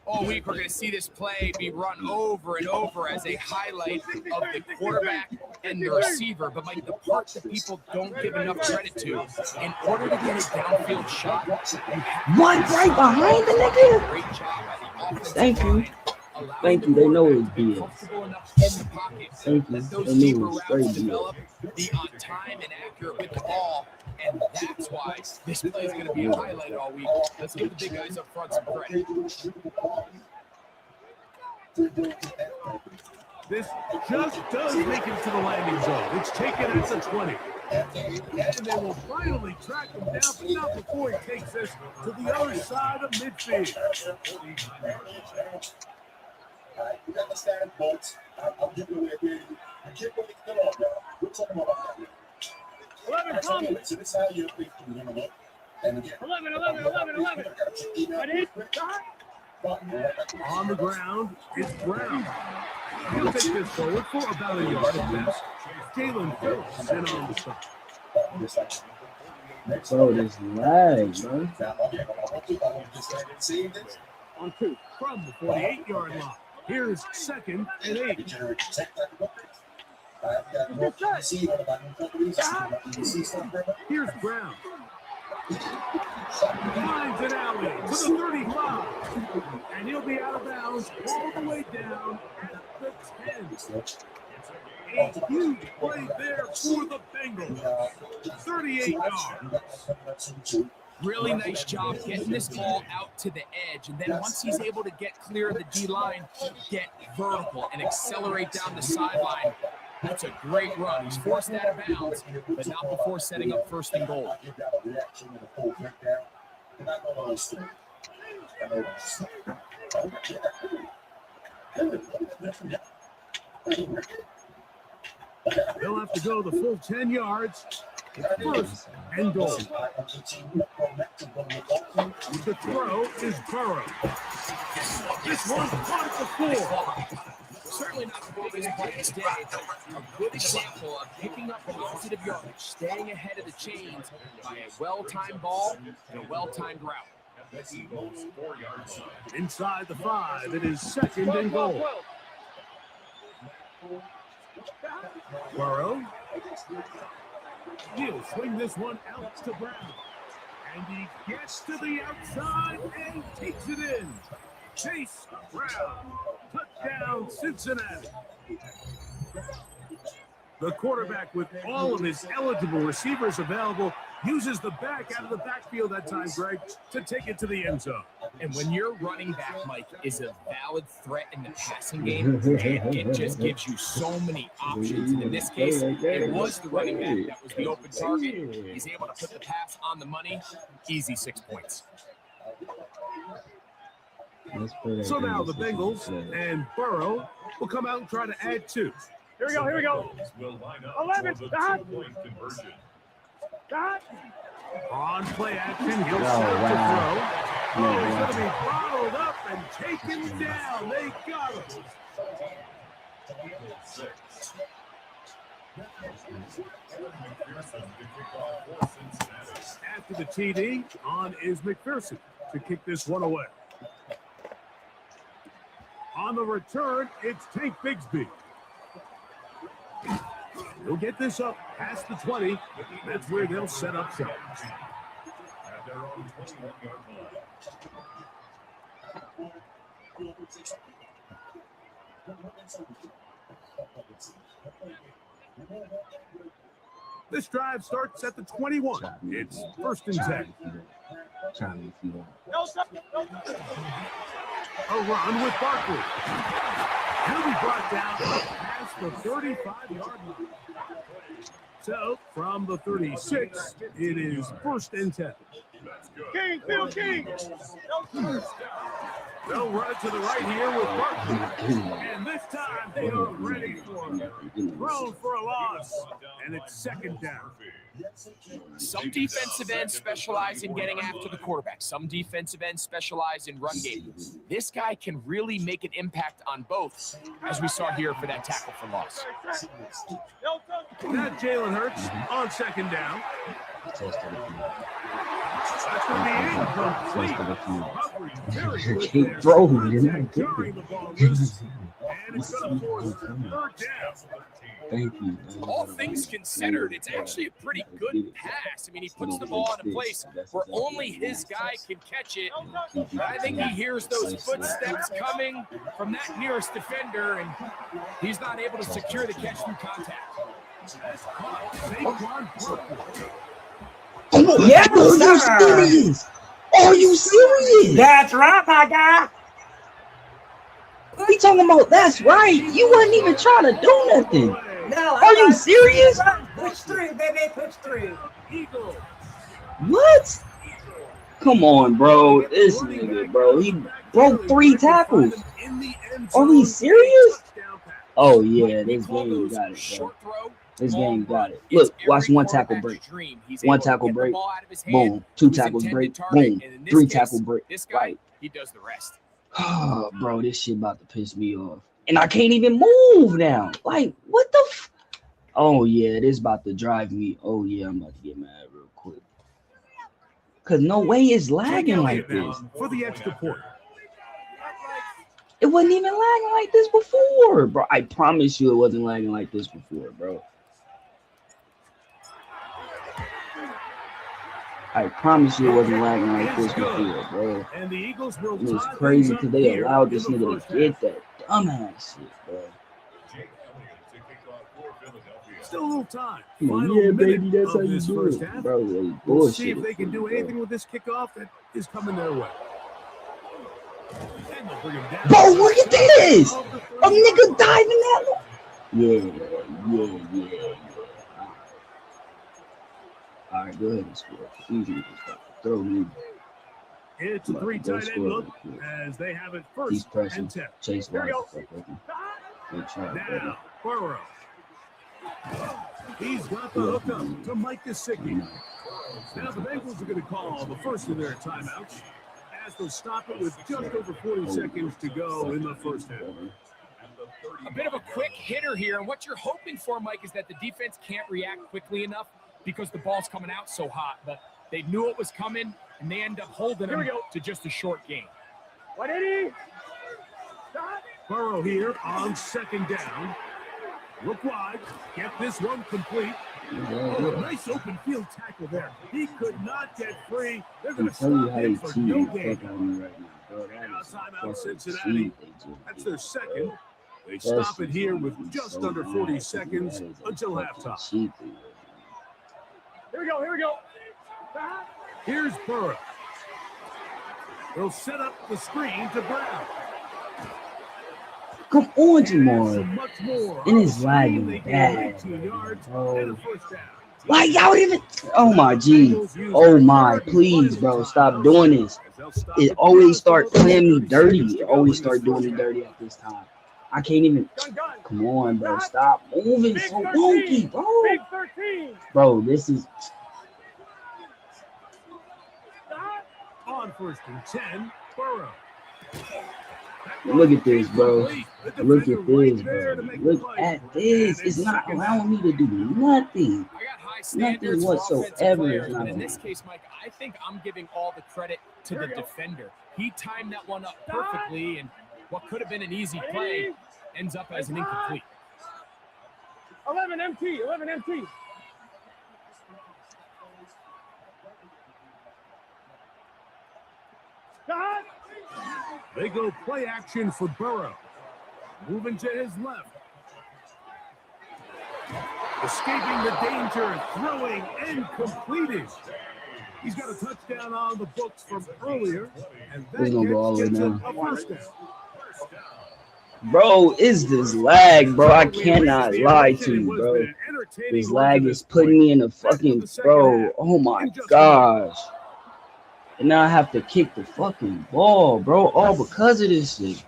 All week, we're going to see this play be run over and over as a highlight of the quarterback and the receiver. But, Mike, the part that people don't give enough credit to, in order to get a downfield shot, you have What? Right behind the nigga? great job by the offensive Thank you. line, allowing Thank the you. They know quarterback it's to be big. comfortable enough in the pocket. Thank you. Let those They knew deeper it was routes straight deal. develop, be on time and accurate with the ball, and that's why this play is going to be a highlight all week. Let's give the big guys up front some credit. This just does make it to the landing zone. It's taken at the 20. And they will finally track him down, but not before he takes us to the other side of midfield. You understand, folks? I'm giving away again. I can't wait to get on, y'all. We're talking about that. 11 coming. So this is how you're thinking, you know what? And again, 11. On the ground, it's Brown. He'll take this forward for about a yard at best. Jalen Phillips in on the side. Bro, this lag, bro. On 2 from the 48-yard line. Here's 2nd and 8. Here's Brown. Finds an alley to the 35. And he'll be out of bounds all the way down at the 10. A huge play there for the Bengals. 38 yards. Really nice job getting this ball out to the edge. And then once he's able to get clear of the D-line, get vertical and accelerate down the sideline. That's a great run. He's forced out of bounds, but not before setting up 1st and goal. They'll have to go the full 10 yards. 1st and goal. The throw is Burrow. This one's caught at the 4. Certainly not the biggest play today, but a good example of picking up positive yardage, staying ahead of the chains by a well-timed ball and a well-timed route. Inside the 5, it is 2nd and goal. Burrow. He'll swing this one out to Brown. And he gets to the outside and takes it in. Chase Brown. Touchdown, Cincinnati. The quarterback, with all of his eligible receivers available, uses the back out of the backfield that time, Greg, to take it to the end zone. And when your running back, Mike, is a valid threat in the passing game, it just gives you so many options. And in this case, it was the running back that was the open target. He's able to put the pass on the money. Easy 6 points. So now the Bengals and Burrow will come out and try to add 2. Here we go. 11. On play action, he'll start to throw. Oh, he's going to be bottled up and taken down. They got him. After the TD, on is McPherson to kick this one away. On the return, it's Tank Bigsby. He'll get this up past the 20. That's where they'll set up shop. At their own 21-yard line. This drive starts at the 21. It's 1st and 10. A run with Barkley. He'll be brought down past the 35-yard line. So, from the 36, it is 1st and 10. King, Phil King. They'll run it to the right here with Barkley. And this time they are ready for it. Thrown for a loss. And it's second down. Some defensive ends specialize in getting after the quarterback. Some defensive ends specialize in run game. This guy can really make an impact on both, as we saw here for that tackle for loss. Not Jalen Hurts on second down. That's going to be incomplete. Very good there. Bro, you're not Carrying good. the ball loose. And it's going to force third down. Thank you. All things considered, it's actually a pretty good pass. I mean, he puts the ball in a place where only his guy can catch it. I think he hears those footsteps coming from that nearest defender, and he's not able to secure the catch through contact. Yeah, are you serious? Are you serious? That's right, my guy. We talking about that's right. You wasn't even trying to do nothing. No, Are you serious? Push through, baby, push through. What? Come on, bro. This nigga, bro. He broke 3 tackles. Are we serious? Oh, yeah. This game got it, bro. This game got it. Look, watch one tackle break. One tackle break. Boom. 2 tackles break. Boom. 3 tackle break. Right. He does the rest. Oh, bro, this shit about to piss me off. And I can't even move now. Like, what the Oh, yeah, this about to drive me. Oh, yeah, I'm about to get mad real quick. Because no way it's lagging like this. For the extra point. It wasn't even lagging like this before, bro. I promise you it wasn't lagging like this before, bro. I promise you it wasn't lagging like this before, bro. And the Eagles will It was crazy because they allowed this nigga to get that dumbass shit, bro. Still a little time. Yeah, baby, that's how you do it, bro. We'll see if they can do anything with this kickoff that is coming their way. And they'll bring him down. Bro, look at this! A nigga diving that low. Yeah. All right, go ahead and score. Easy to throw me. It's a 3 tight end look as they have it first and 10. Chase Here we go. Good try, now, Burrow. He's got the hook up to Mike Gesicki. Now the Bengals are going to call the first of their timeouts as they'll stop it with just over 40 seconds to go in the first half. A bit of a quick hitter here, and what you're hoping for, Mike, is that the defense can't react quickly enough because the ball's coming out so hot. But they knew it was coming, and they end up holding him to just a short game. Burrow here on second down. Look wide. Get this one complete. Oh, a nice open field tackle there. He could not get free. They're going to stop him for no gain. Now timeout Cincinnati. That's their second. They stop it here with just under 40 seconds until halftime. Here we go. Here's Burrow. They'll set up the screen to Brown. Come on, Jamar. And it's lagging bad, bro. Like, y'all even. Oh, my G. Oh, my. Please, bro. Stop doing this. It always start playing me dirty. It always start doing me dirty at this time. I can't even. Come on, bro. Stop moving so wonky, bro. Bro, this is. On first and 10, Burrow. Look at this, bro. Look at this, bro. Look at this. It's not allowing me to do nothing. Nothing whatsoever. But in this case, Mike, I think I'm giving all the credit to the defender. He timed that one up perfectly, and what could have been an easy play ends up as an incomplete. 11 MT. They go play action for Burrow. Moving to his left. Escaping the danger, throwing and completing. He's got a touchdown on the books from earlier, and that gets him a first down. Bro, is this lag, bro? I cannot lie to you, bro. This lag is putting me in a fucking, bro. Oh my gosh. And now I have to kick the fucking ball, bro. All because of this shit.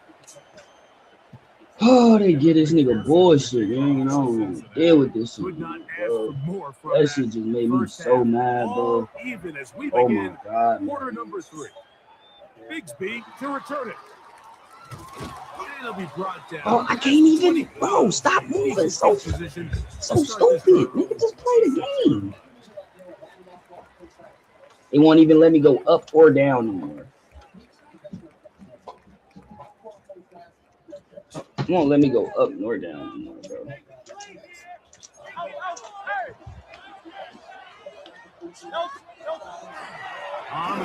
Oh, they get this nigga bullshit, man. You know, deal with this shit, Could not ask bro. for more from That shit just made me first so half. mad, bro. All even as we Oh begin my god, man. quarter number 3. Bigsby to return it. And it'll be brought down. Oh, I can't even, bro. Stop moving so stupid. Nigga, just play the game. They won't even let me go up or down anymore. They won't let me go up nor down anymore, bro.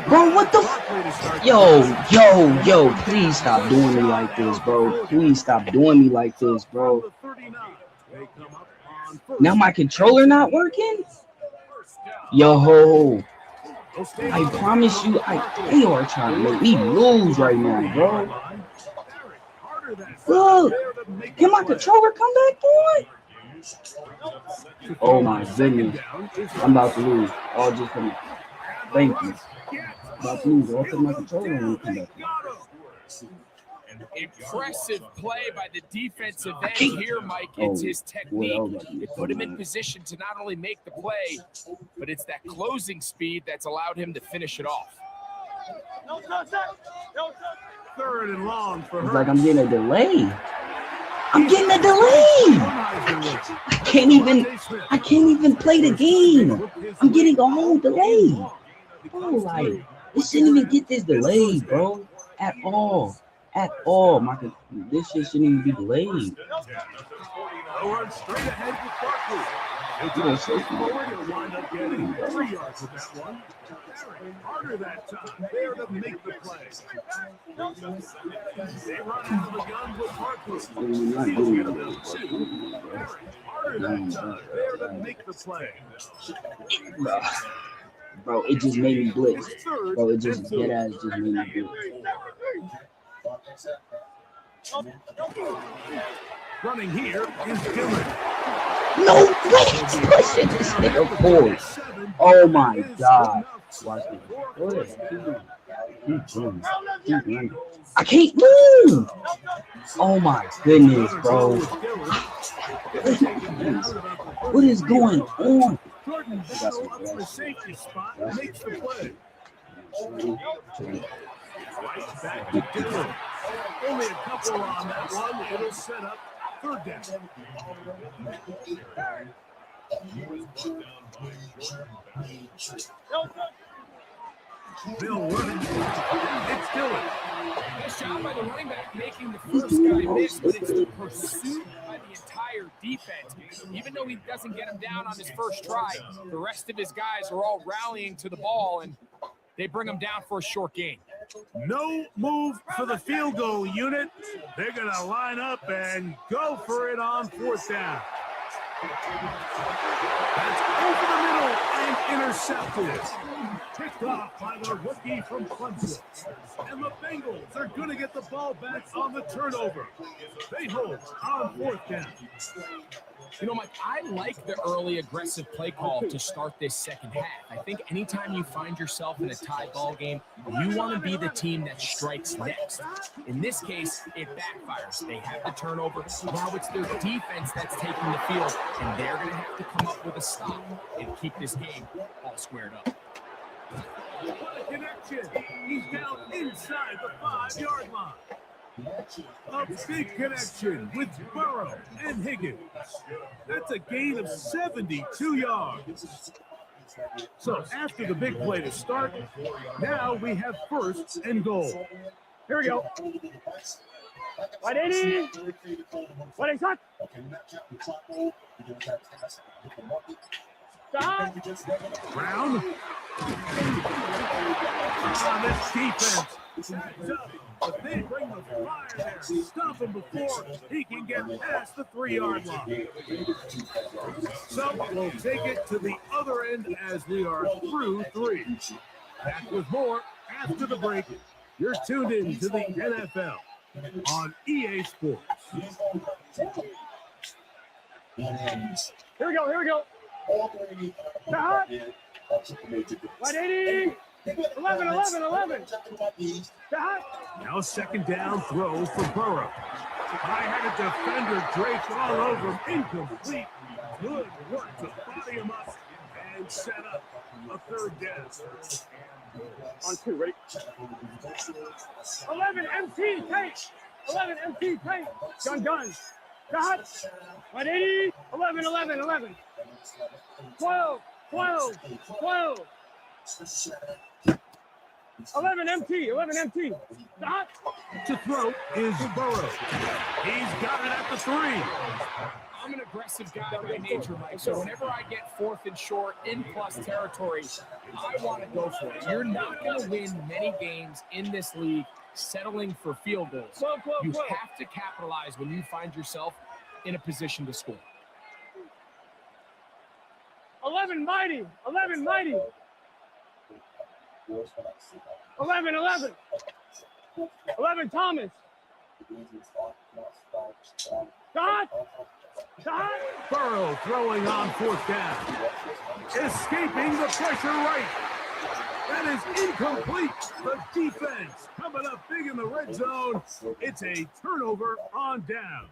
Bro, what the Yo, please stop doing me like this, bro. Please stop doing me like this, bro. Now my controller not working? Yo, I promise you, they are trying to make me lose right now, bro. Look, can my controller come back on? Oh my goodness, I'm about to lose. All just for me. Thank you. I'm about to lose all because my controller won't come back on. Impressive play by the defensive end here, Mike. It's his technique. It put him in position to not only make the play, but it's that closing speed that's allowed him to finish it off. Third and long for It's like I'm getting a delay. I'm getting a delay. I can't even play the game. I'm getting a whole delay. Bro, like, it shouldn't even get this delay, bro. At all. This shit shouldn't even be delayed. They'll run straight ahead with Barkley. He'll drive straight forward. He'll wind up getting 3 yards with that one. Harder that time. There to make the play. They run out of the gun with Barkley. He'll get about 2. Harder that time. There to make the play. Bro, it just made me blitz. Bro, it just dead ass just made me blitz. Running here is Dillon. No way! He's pushing this nigga forward. Oh my god. Watch me. Go ahead. Keep running. I can't move! Oh my goodness, bro. What is going on? Jordan Battle up for safety spot makes the play. Right back to Dillon. Only a couple on that one. It'll set up third down. Bill running. It's Dillon. Nice job by the running back making the first guy miss, but it's the pursuit by the entire defense. Even though he doesn't get him down on his first try, the rest of his guys are all rallying to the ball, and they bring him down for a short gain. No move for the field goal unit. They're going to line up and go for it on 4th down. That's over the middle and intercepted. Picked off by the rookie from Clemson. And the Bengals are going to get the ball back on the turnover. They hold on 4th down. You know, Mike, I like the early aggressive play call to start this second half. I think anytime you find yourself in a tie ball game, you want to be the team that strikes next. In this case, it backfires. They have the turnover. Now it's their defense that's taking the field, and they're going to have to come up with a stop and keep this game all squared up. What a connection. He's down inside the 5-yard line. A big connection with Burrow and Higgins. That's a gain of 72 yards. So after the big play to start, now we have 1st and goal. Here we go. 180. What is that? Stop. Brown. This defense. But they bring the fire there. Stop him before he can get past the 3-yard line. So we'll take it to the other end as we are through 3. Back with more after the break. You're tuned in to the NFL on EA Sports. Here we go. Stop. 180. 11. Now second down throw for Burrow. High-headed defender draped all over him. Incomplete. Good work to body him up and set up a third down. On 2, ready? 11 MT tank. 11 MT tank. Gun. Got. 180. 11. 12. 11 MT. Got. To throw is Burrow. He's got it at the 3. I'm an aggressive guy by nature, Mike. So whenever I get fourth and short in plus territory, I want to go for it. You're not going to win many games in this league settling for field goals. You have to capitalize when you find yourself in a position to score. 11 mighty. 11 Thomas. Got. Burrow throwing on fourth down. Escaping the pressure right. That is incomplete. The defense coming up big in the red zone. It's a turnover on down.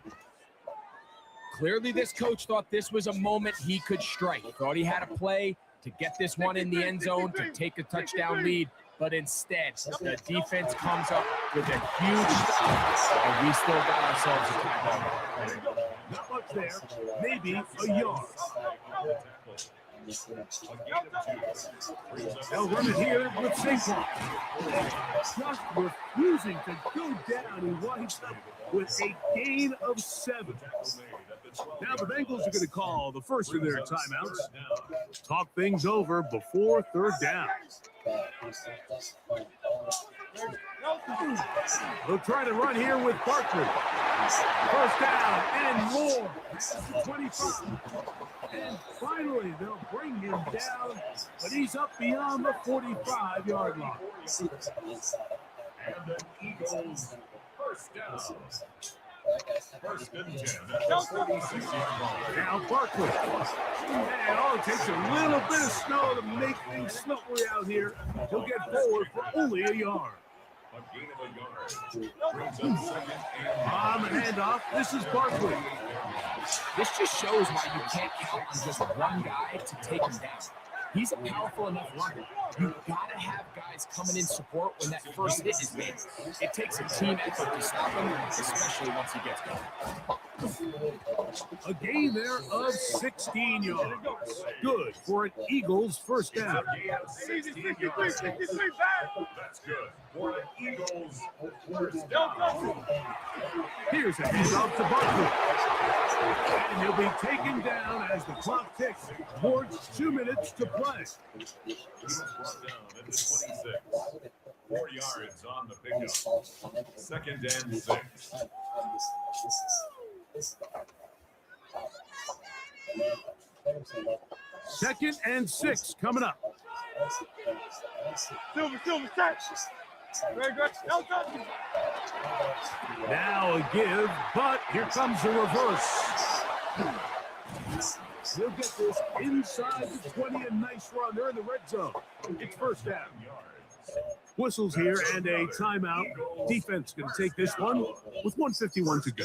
Clearly, this coach thought this was a moment he could strike. Thought he had a play to get this one in the end zone to take a touchdown lead. But instead, the defense comes up with a huge stop, and we still got ourselves a timeout. Not much there. Maybe a yard. They'll run it here with Saquon. Just refusing to go down. He winds up with a gain of 7. Now the Bengals are going to call the first of their timeouts. Talk things over before third down. They'll try to run here with Barkley. First down and more. 25. And finally, they'll bring him down, but he's up beyond the 45-yard line. And the Eagles first down. First and 10 at the 46-yard line. Now Barkley. And it takes a little bit of snow to make things slippery out here. He'll get forward for only a yard. A gain of a yard. Brings up second and On the handoff, this is Barkley. This just shows why you can't count on just one guy to take him down. He's a powerful enough runner. You gotta have guys coming in support when that first hit is made. It takes a team effort to stop him, especially once he gets going. A gain there of 16 yards. Good for an Eagles first down. That's good. For the Eagles first down. Here's a handoff to Barkley. And he'll be taken down as the clock ticks towards 2 minutes to play. He was brought down at the 26. 4 yards on the pickup. Second and 6. Second and 6 coming up. Silver, set. Very good. Now a give, but here comes the reverse. He'll get this inside the 20, a nice run. They're in the red zone. It's first down. Whistles here and a timeout. Defense going to take this one with 1:51 to go.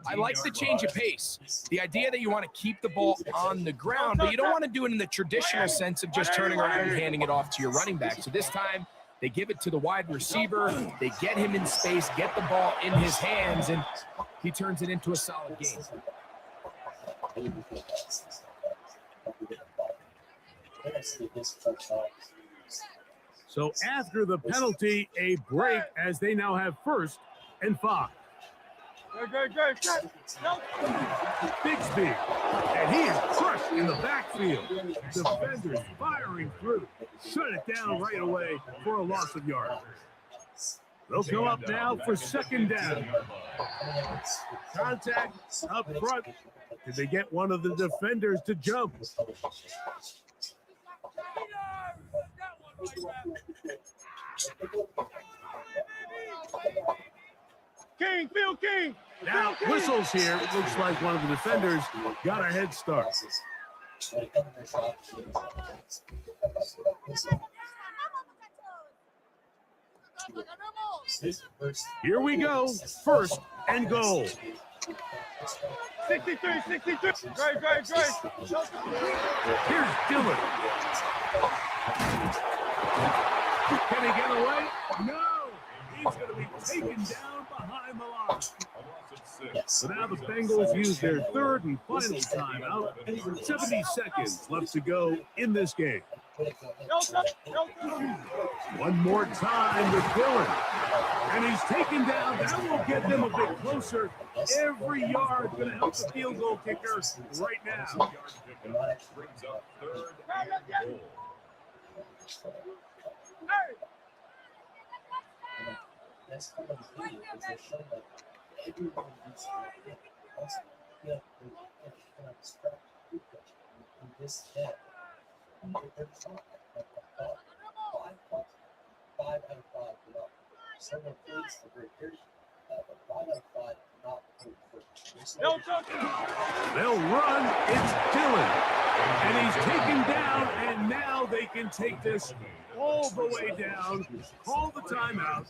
I like the change of pace. The idea that you want to keep the ball on the ground, but you don't want to do it in the traditional sense of just turning around and handing it off to your running back. So this time, they give it to the wide receiver. They get him in space, get the ball in his hands, and he turns it into a solid game. So after the penalty, a break as they now have first and 5. Good. Bixby, and he is crushed in the backfield. Defenders firing through. Shut it down right away for a loss of yards. They'll come up now for second down. Contact up front. Did they get one of the defenders to jump? King. Now, whistles here. It looks like one of the defenders got a head start. Here we go. First and goal. 63, 63. Great. Here's Dillon. Can he get away? No. He's going to be taken down behind the line. So now the Bengals use their third and final timeout. 70 seconds left to go in this game. One more time with Dillon. And he's taken down. That will get them a bit closer. Every yard going to help the field goal kicker right now. Brings up third and goal. That's kind of the video because they show like everyone who's also kind of distracted in this head. They're taught like five out of five without someone plays a great period. But 5 out of 5 not They'll run. It's Dillon. And he's taken down, and now they can take this all the way down, call the timeout,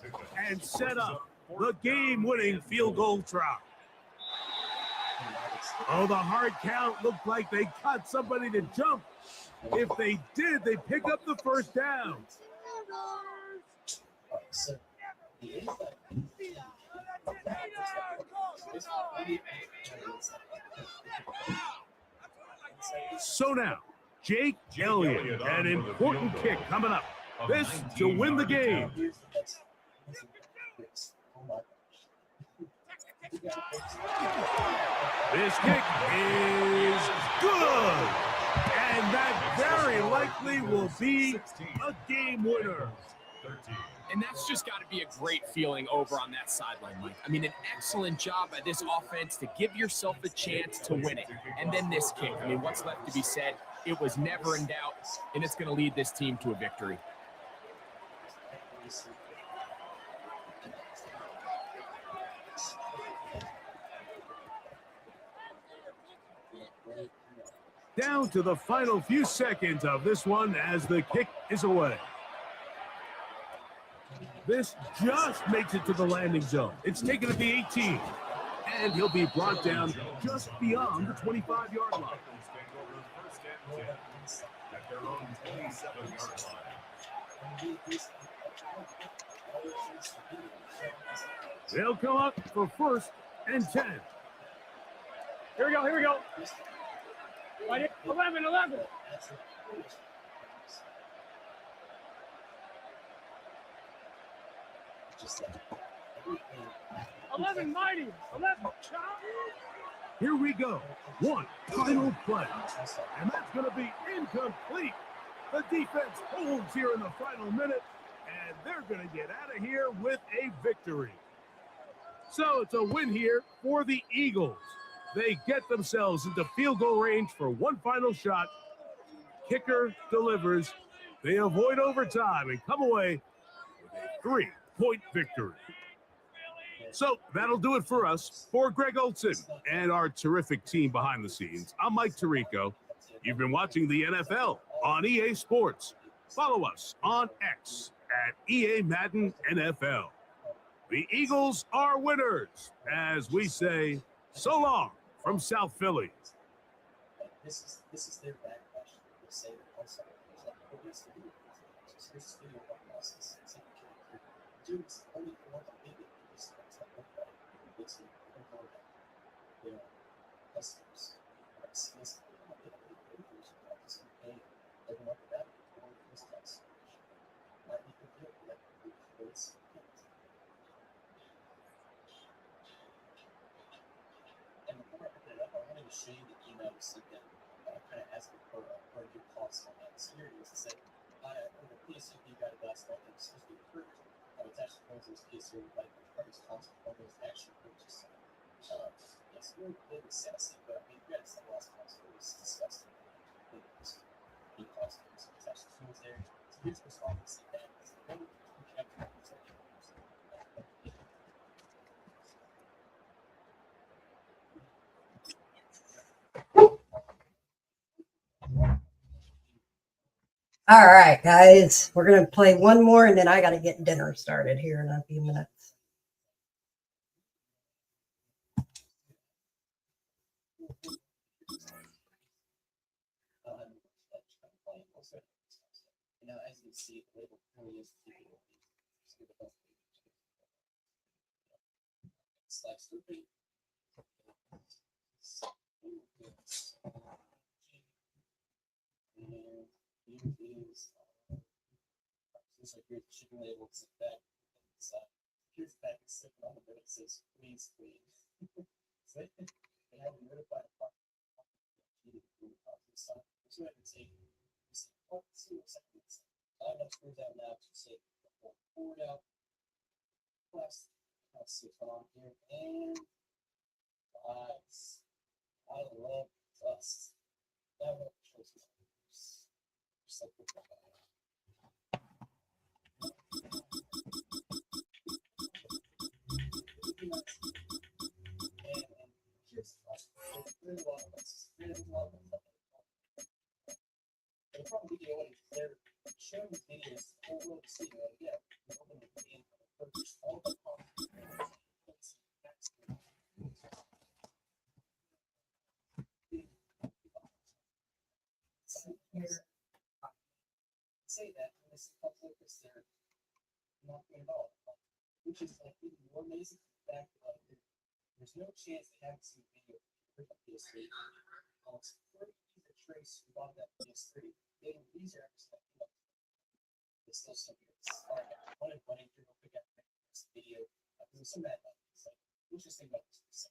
and set up the game-winning field goal try. Oh, the hard count looked like they caught somebody to jump. If they did, they pick up the first down. So now, Jake Elliott, an important kick coming up. This to win the game. This kick is good. And that very likely will be a game winner. And that's just got to be a great feeling over on that sideline, Mike. I mean, an excellent job by this offense to give yourself a chance to win it. And then this kick, I mean, what's left to be said? It was never in doubt, and it's going to lead this team to a victory. Down to the final few seconds of this one as the kick is away. This just makes it to the landing zone. It's taken at the 18. And he'll be brought down just beyond the 25-yard line. At their own 27-yard line. They'll come up for first and 10. Here we go. 11. 11 mighty. 11. Here we go. One final play. And that's going to be incomplete. The defense holds here in the final minute, and they're going to get out of here with a victory. So it's a win here for the Eagles. They get themselves into field goal range for one final shot. Kicker delivers. They avoid overtime and come away with a 3-point victory. So that'll do it for us. For Greg Olson and our terrific team behind the scenes, I'm Mike Tirico. You've been watching the NFL on EA Sports. Follow us on X at EA Madden NFL. The Eagles are winners, as we say, so long from South Philly. This is their backlash. They say that also. This video about losses. Dude's only one of the biggest. It's their customers. And before I put it up, I wanted to show you the email we sent them, kind of asking for your thoughts on that series. It said, the PSUP got a blast on it's supposed to be approved. I've attached the those PSU like the first constant photos actually purchased. It's really big and sassy, but I mean, you guys have last console was disgusting. Big costumes, attached to tools there. So here's what's wrong with that. It's really All right, guys, we're going to play one more, and then I got to get dinner started here in a few minutes. You know, as you can see, the label really is slash looping. And here is just like your chicken label to back inside. Here's the back sitting on the bed. It says please, please. So they have a notified partner. So I can take seconds. I have screws out now to say forward out. Plus, let's see what's on here. And eyes. I love dust. That one shows me. Just like the and here's really a lot of us. The problem with video is they're showing the videos all over the city. Yeah, open the video and purchase all the say that when they see public this, they're not at all. Which is like even more amazing fact that there's no chance they haven't seen video of PS3. It's pretty easy to trace who bought that PS3. These are actually it's still some one in one you're gonna pick up this video. There's some bad it's like interesting about this.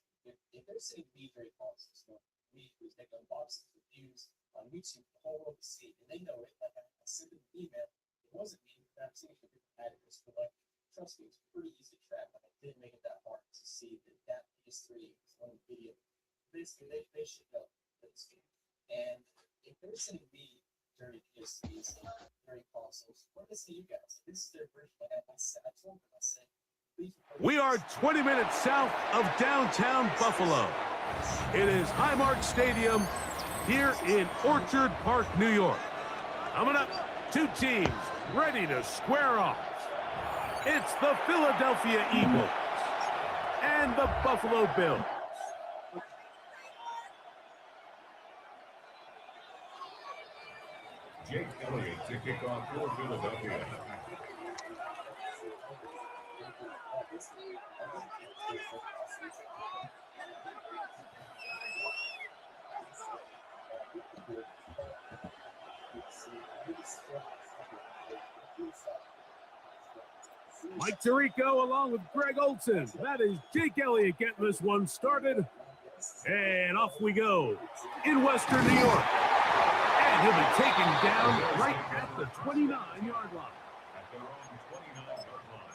If they're sitting B very policies, we take unboxing reviews on YouTube the whole world to see, and they know it. Like I sent them an email. It wasn't me, but I'm seeing if people had it. But like, trust me, it's pretty easy to track. Like, I didn't make it that hard to see that PS3 was one video. Basically, they should know that it's good. And if they're sending me dirty PS3s, dirty consoles, what do they say, you guys? This is their version. Like I told them, I said, we are 20 minutes south of downtown Buffalo. It is Highmark Stadium here in Orchard Park, New York. Coming up, two teams ready to square off. It's the Philadelphia Eagles and the Buffalo Bills. Jake Elliott to kick off for Philadelphia. Mike Tirico along with Greg Olson. That is Jake Elliott getting this one started. And off we go in Western New York. And he'll be taken down right at the 29-yard line. At their own 29-yard line.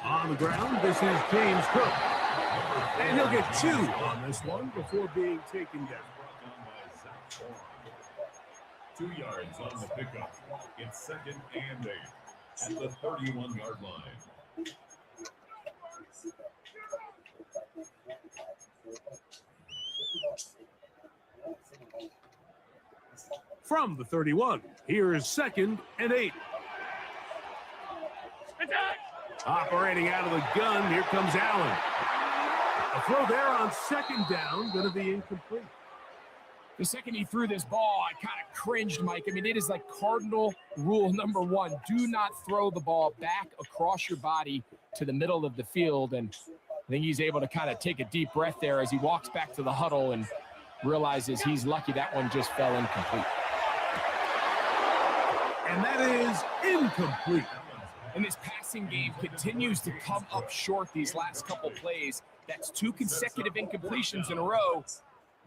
On the ground, this is James Cook. And he'll get 2 on this one before being taken down. 2 yards on the pickup. It's 2nd and 8 at the 31-yard line. From the 31, here is 2nd and 8. Operating out of the gun, here comes Allen. A throw there on 2nd down, going to be incomplete. The second he threw this ball, I kind of cringed, Mike. I mean, it is like cardinal rule number 1. Do not throw the ball back across your body to the middle of the field. And I think he's able to kind of take a deep breath there as he walks back to the huddle and realizes he's lucky that one just fell incomplete. And that is incomplete. And this passing game continues to come up short these last couple plays. That's 2 consecutive incompletions in a row.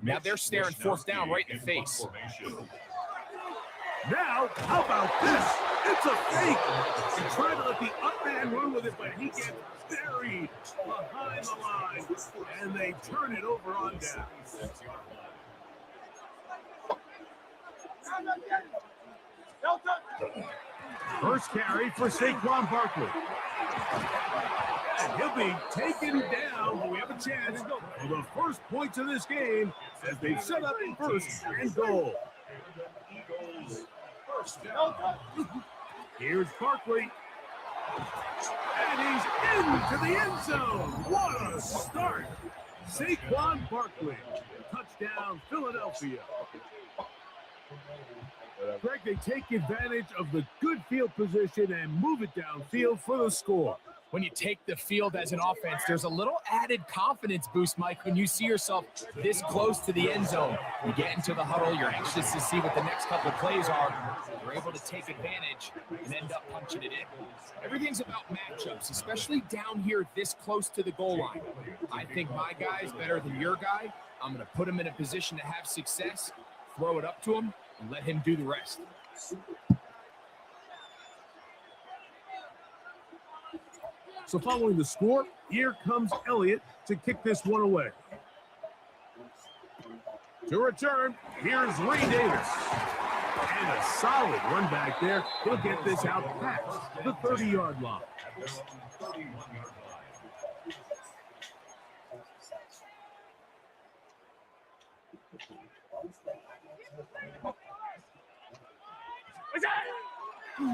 Now they're staring 4th down right in the face. Now, how about this? It's a fake. He tried to let the up man run with it, but he gets buried behind the line, and they turn it over on down. First carry for Saquon Barkley. And he'll be taken down, but we have a chance for the first points of this game as they set up first and goal. Eagles first down. Here's Barkley. And he's into the end zone. What a start. Saquon Barkley. Touchdown, Philadelphia. Greg, they take advantage of the good field position and move it downfield for the score. When you take the field as an offense, there's a little added confidence boost, Mike, when you see yourself this close to the end zone. You get into the huddle, you're anxious to see what the next couple of plays are. You're able to take advantage and end up punching it in. Everything's about matchups, especially down here this close to the goal line. I think my guy is better than your guy. I'm going to put him in a position to have success, throw it up to him, and let him do the rest. So following the score, here comes Elliott to kick this one away. To return, here's Ray Davis. And a solid run back there. He'll get this out past the 30-yard line.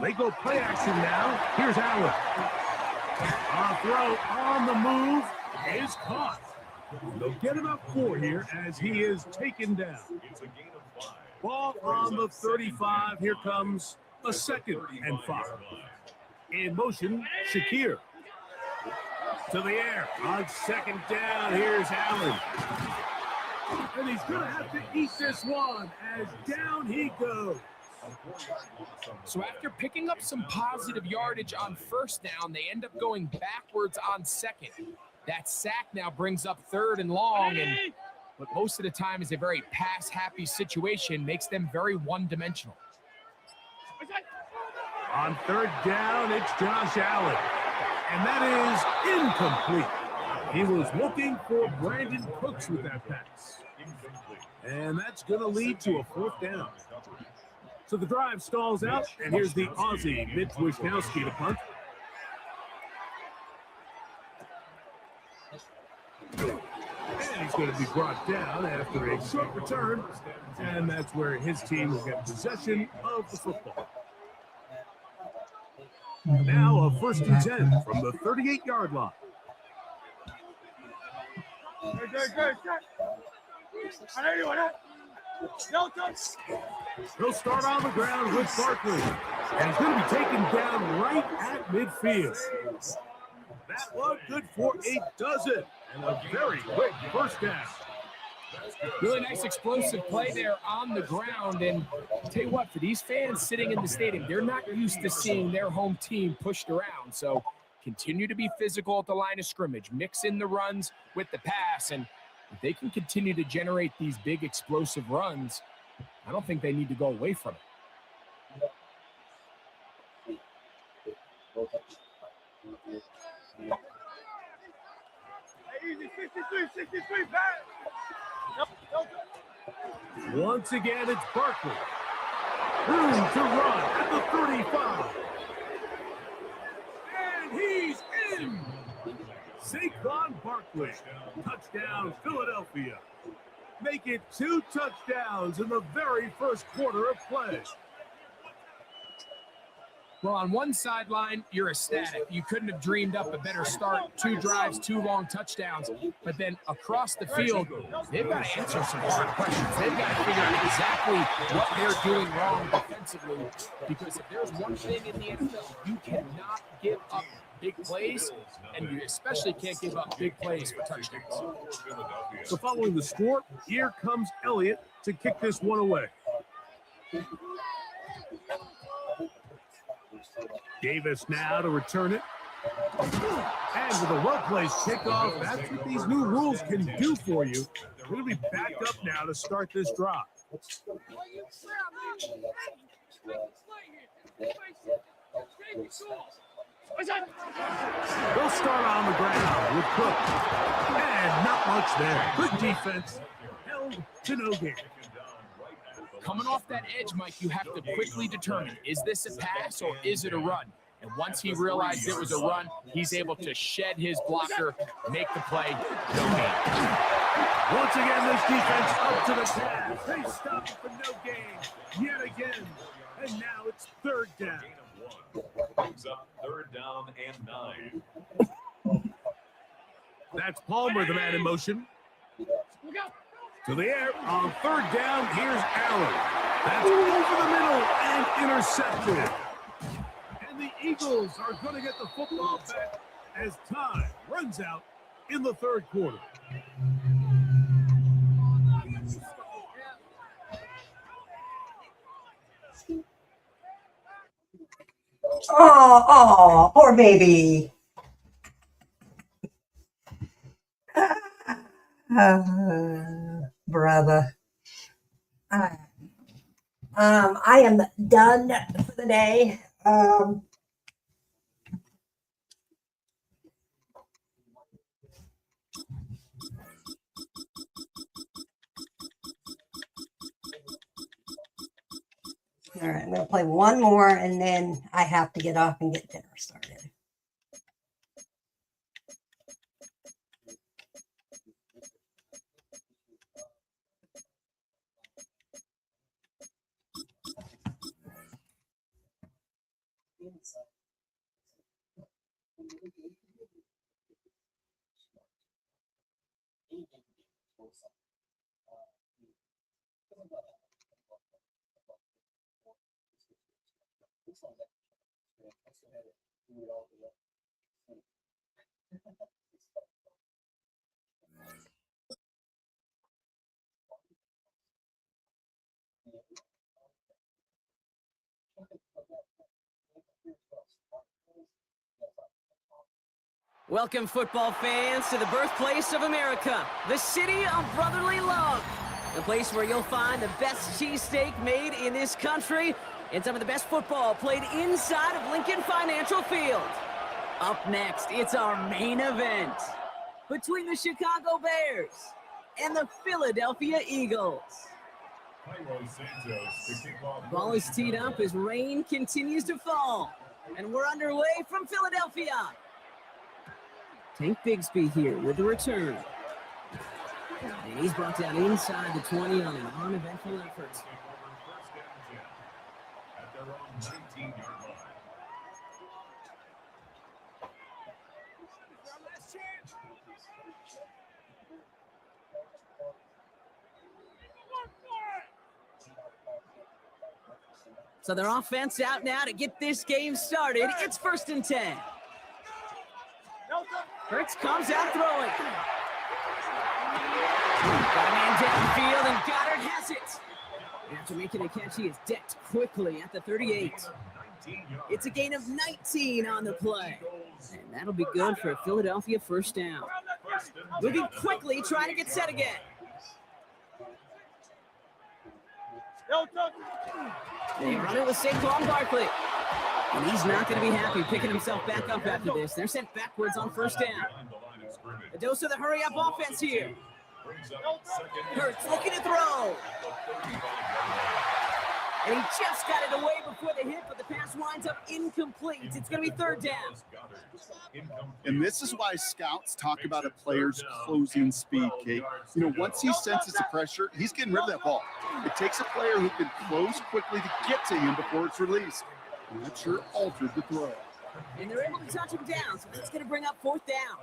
They go play action now. Here's Allen. A throw on the move is caught. They'll get about 4 here as he is taken down. Ball on the 35. Here comes a 2nd and 5. In motion, Shakir. To the air on 2nd down. Here's Allen. And he's going to have to eat this one as down he goes. So after picking up some positive yardage on 1st down, they end up going backwards on 2nd. That sack now brings up 3rd and long, and but most of the time is a very pass-happy situation, makes them very one-dimensional. On 3rd down, it's Josh Allen. And that is incomplete. He was looking for Brandon Cooks with that pass. And that's going to lead to a 4th down. So the drive stalls out, and here's the Aussie, Mitch Wisnowski, to punt. And he's going to be brought down after a short return, and that's where his team will get possession of the football. Now a 1st and 10 from the 38-yard line. He'll start on the ground with Barkley, and he's going to be taken down right at midfield. That one good for a dozen, and a very quick 1st down. Really nice explosive play there on the ground, and I'll tell you what, for these fans sitting in the stadium, they're not used to seeing their home team pushed around, so continue to be physical at the line of scrimmage, mix in the runs with the pass, and if they can continue to generate these big explosive runs, I don't think they need to go away from it. Once again, it's Barkley. Room to run at the 35. And he's in. Saquon Barkley. Touchdown, Philadelphia. Make it 2 touchdowns in the very first quarter of play. Well, on one sideline, you're ecstatic. You couldn't have dreamed up a better start. 2 drives, 2 long touchdowns. But then across the field, they've got to answer some hard questions. They've got to figure out exactly what they're doing wrong defensively. Because if there's one thing in the NFL, you cannot give up big plays, and you especially can't give up big plays for touchdowns. So following the score, here comes Elliott to kick this one away. Davis now to return it. And with a well-placed kickoff, that's what these new rules can do for you. They're going to be backed up now to start this drive. They'll start on the ground with Cook. And not much there. Good defense. Held to no gain. Coming off that edge, Mike, you have to quickly determine, is this a pass or is it a run? And once he realized it was a run, he's able to shed his blocker, make the play, no gain. Once again, this defense up to the task. They stop for no gain yet again. And now it's third down. Gain of 1. Brings up 3rd down and 9. That's Palmer, the man in motion. To the air on 3rd down. Here's Allen. That's over the middle and intercepted. And the Eagles are going to get the football back as time runs out in the 3rd quarter. Oh, poor baby. Brother. I am done for the day. All right, I'm going to play one more, and then I have to get off and get dinner started. Welcome, football fans, to the birthplace of America, the city of brotherly love. The place where you'll find the best cheesesteak made in this country and some of the best football played inside of Lincoln Financial Field. Up next, it's our main event between the Chicago Bears and the Philadelphia Eagles. Ball is teed up as rain continues to fall, and we're underway from Philadelphia. Tank Bigsby here with the return. And he's brought down inside the 20 on an uneventful effort. At their own 19-yard line. So their offense out now to get this game started. It's 1st and 10. Hurts comes out throwing. Got a man downfield, and Goddard has it. After making a catch, he is decked quickly at the 38. It's a gain of 19 on the play. And that'll be good for a Philadelphia 1st down. Moving quickly, trying to get set again. They run it with Saquon Barkley. And he's not going to be happy picking himself back up after this. They're sent backwards on 1st down. A dose of the hurry-up offense here. Hurts looking to throw. And he just got it away before the hit, but the pass winds up incomplete. It's going to be 3rd down. And this is why scouts talk about a player's closing speed, Kate. You know, once he senses the pressure, he's getting rid of that ball. It takes a player who can close quickly to get to him before it's released. And that sure altered the throw. And they're able to touch him down, so that's going to bring up 4th down.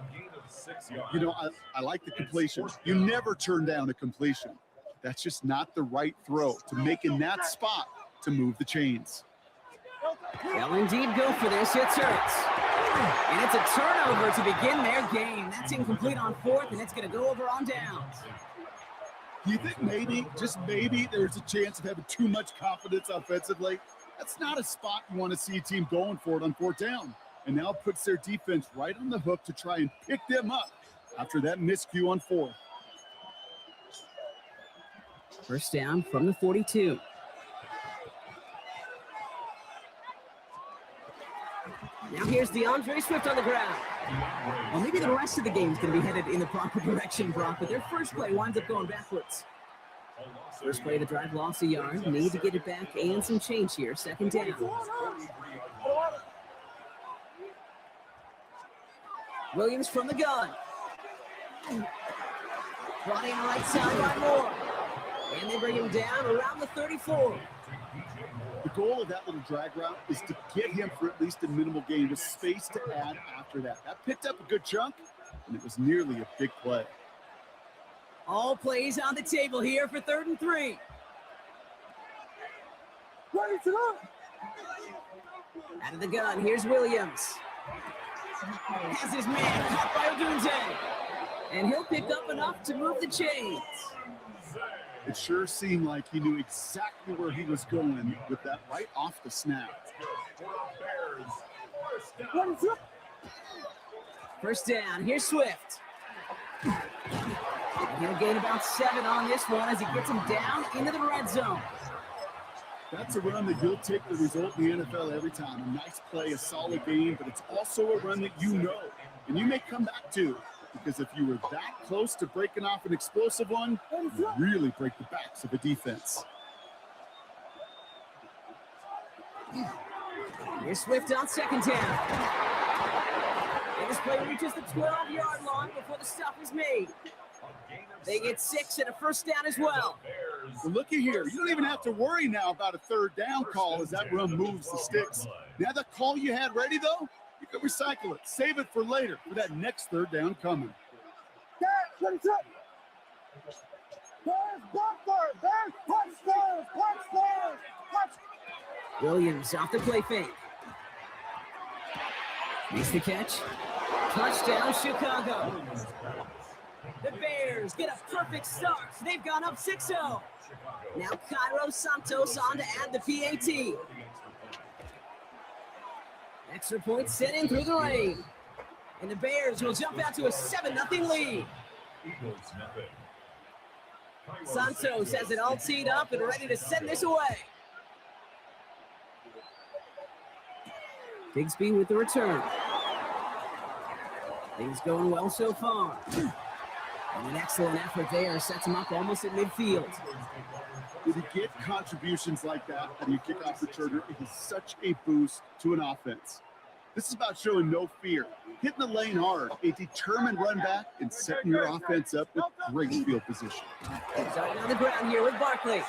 You know, I like the completion. You never turn down a completion. That's just not the right throw to make in that spot to move the chains. They'll indeed go for this. It's Hurts. And it's a turnover to begin their game. That's incomplete on 4th, and it's going to go over on downs. Do you think maybe, just maybe, there's a chance of having too much confidence offensively? That's not a spot you want to see a team going for it on 4th down. And now puts their defense right on the hook to try and pick them up after that miscue on 4th. 1st down from the 42. Now here's DeAndre Swift on the ground. Well, maybe the rest of the game is going to be headed in the proper direction, Brock, but their first play winds up going backwards. First play of the drive, lost a yard. Need to get it back and some change here. Second down. Williams from the gun. Brought in right side by Moore. And they bring him down around the 34. The goal of that little drag route is to get him for at least a minimal gain with space to add after that. That picked up a good chunk, and it was nearly a big play. All plays on the table here for 3rd and 3. Out of the gun, here's Williams. Has his man caught by Odunze. And he'll pick up enough to move the chains. It sure seemed like he knew exactly where he was going with that right off the snap. First down, here's Swift. And he'll gain about 7 on this one as he gets him down into the red zone. That's a run that you'll take the result in the NFL every time. A nice play, a solid game, but it's also a run that you know, and you may come back to, because if you were that close to breaking off an explosive one, you really break the backs of a defense. Here's Swift on second down. And this play reaches the 12-yard line before the stop is made. They get 6 and a first down as well. Well, looky here. You don't even have to worry now about a third down call as that run moves the sticks. Now the call you had ready, though, you can recycle it. Save it for later for that next third down coming. Williams off the play fake. Makes the catch. Touchdown, Chicago. The Bears get a perfect start. They've gone up 6-0. Now Cairo Santos on to add the PAT. Extra point sent in through the lane. And the Bears will jump out to a 7-0 lead. Santos has it all teed up and ready to send this away. Bigsby with the return. Things going well so far. And an excellent effort there sets him up almost at midfield. When you get contributions like that and you kick off returner, it is such a boost to an offense. This is about showing no fear, hitting the lane hard, a determined run back, and setting your offense up with great field position. Starting on the ground here with Barkley.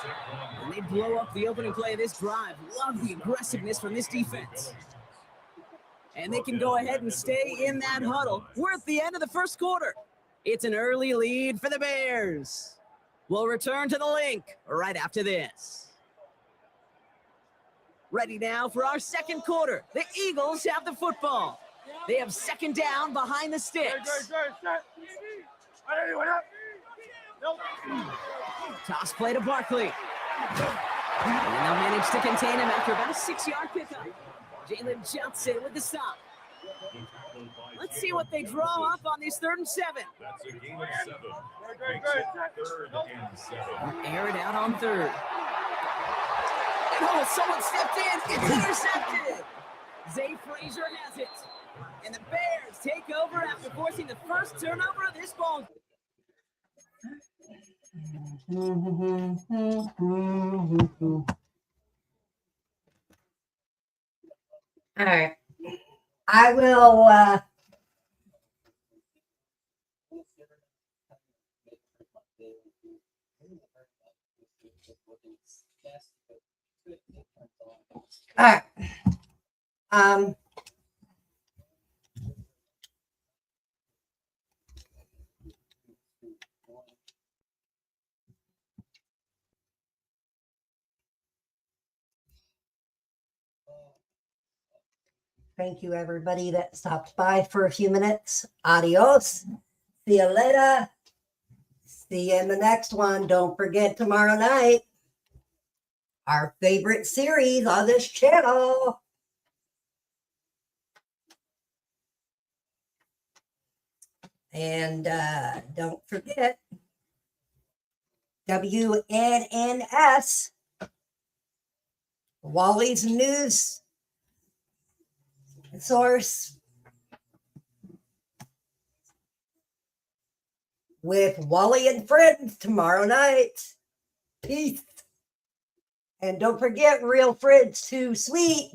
And they blow up the opening play of this drive. Love the aggressiveness from this defense. And they can go ahead and stay in that huddle. We're at the end of the first quarter. It's an early lead for the Bears. We'll return to the link right after this. Ready now for our second quarter. The Eagles have the football. They have second down behind the sticks. Toss play to Barkley. And they'll manage to contain him after about a 6-yard pickup. Jalen Johnson with the stop. Let's see what they draw up on this 3rd and 7. That's a gain of 7. Third and 7. Air it out on 3rd. And oh, someone stepped in. It's intercepted. Zay Frazier has it. And the Bears take over after forcing the first turnover of this ball. All right. I will all right. Thank you, everybody that stopped by for a few minutes. Adios. See you later. See you in the next one. Don't forget tomorrow night, our favorite series on this channel. And don't forget, WNNS, Wally's news source, with Wally and Friends tomorrow night. Peace. And don't forget, real Fridge too sweet.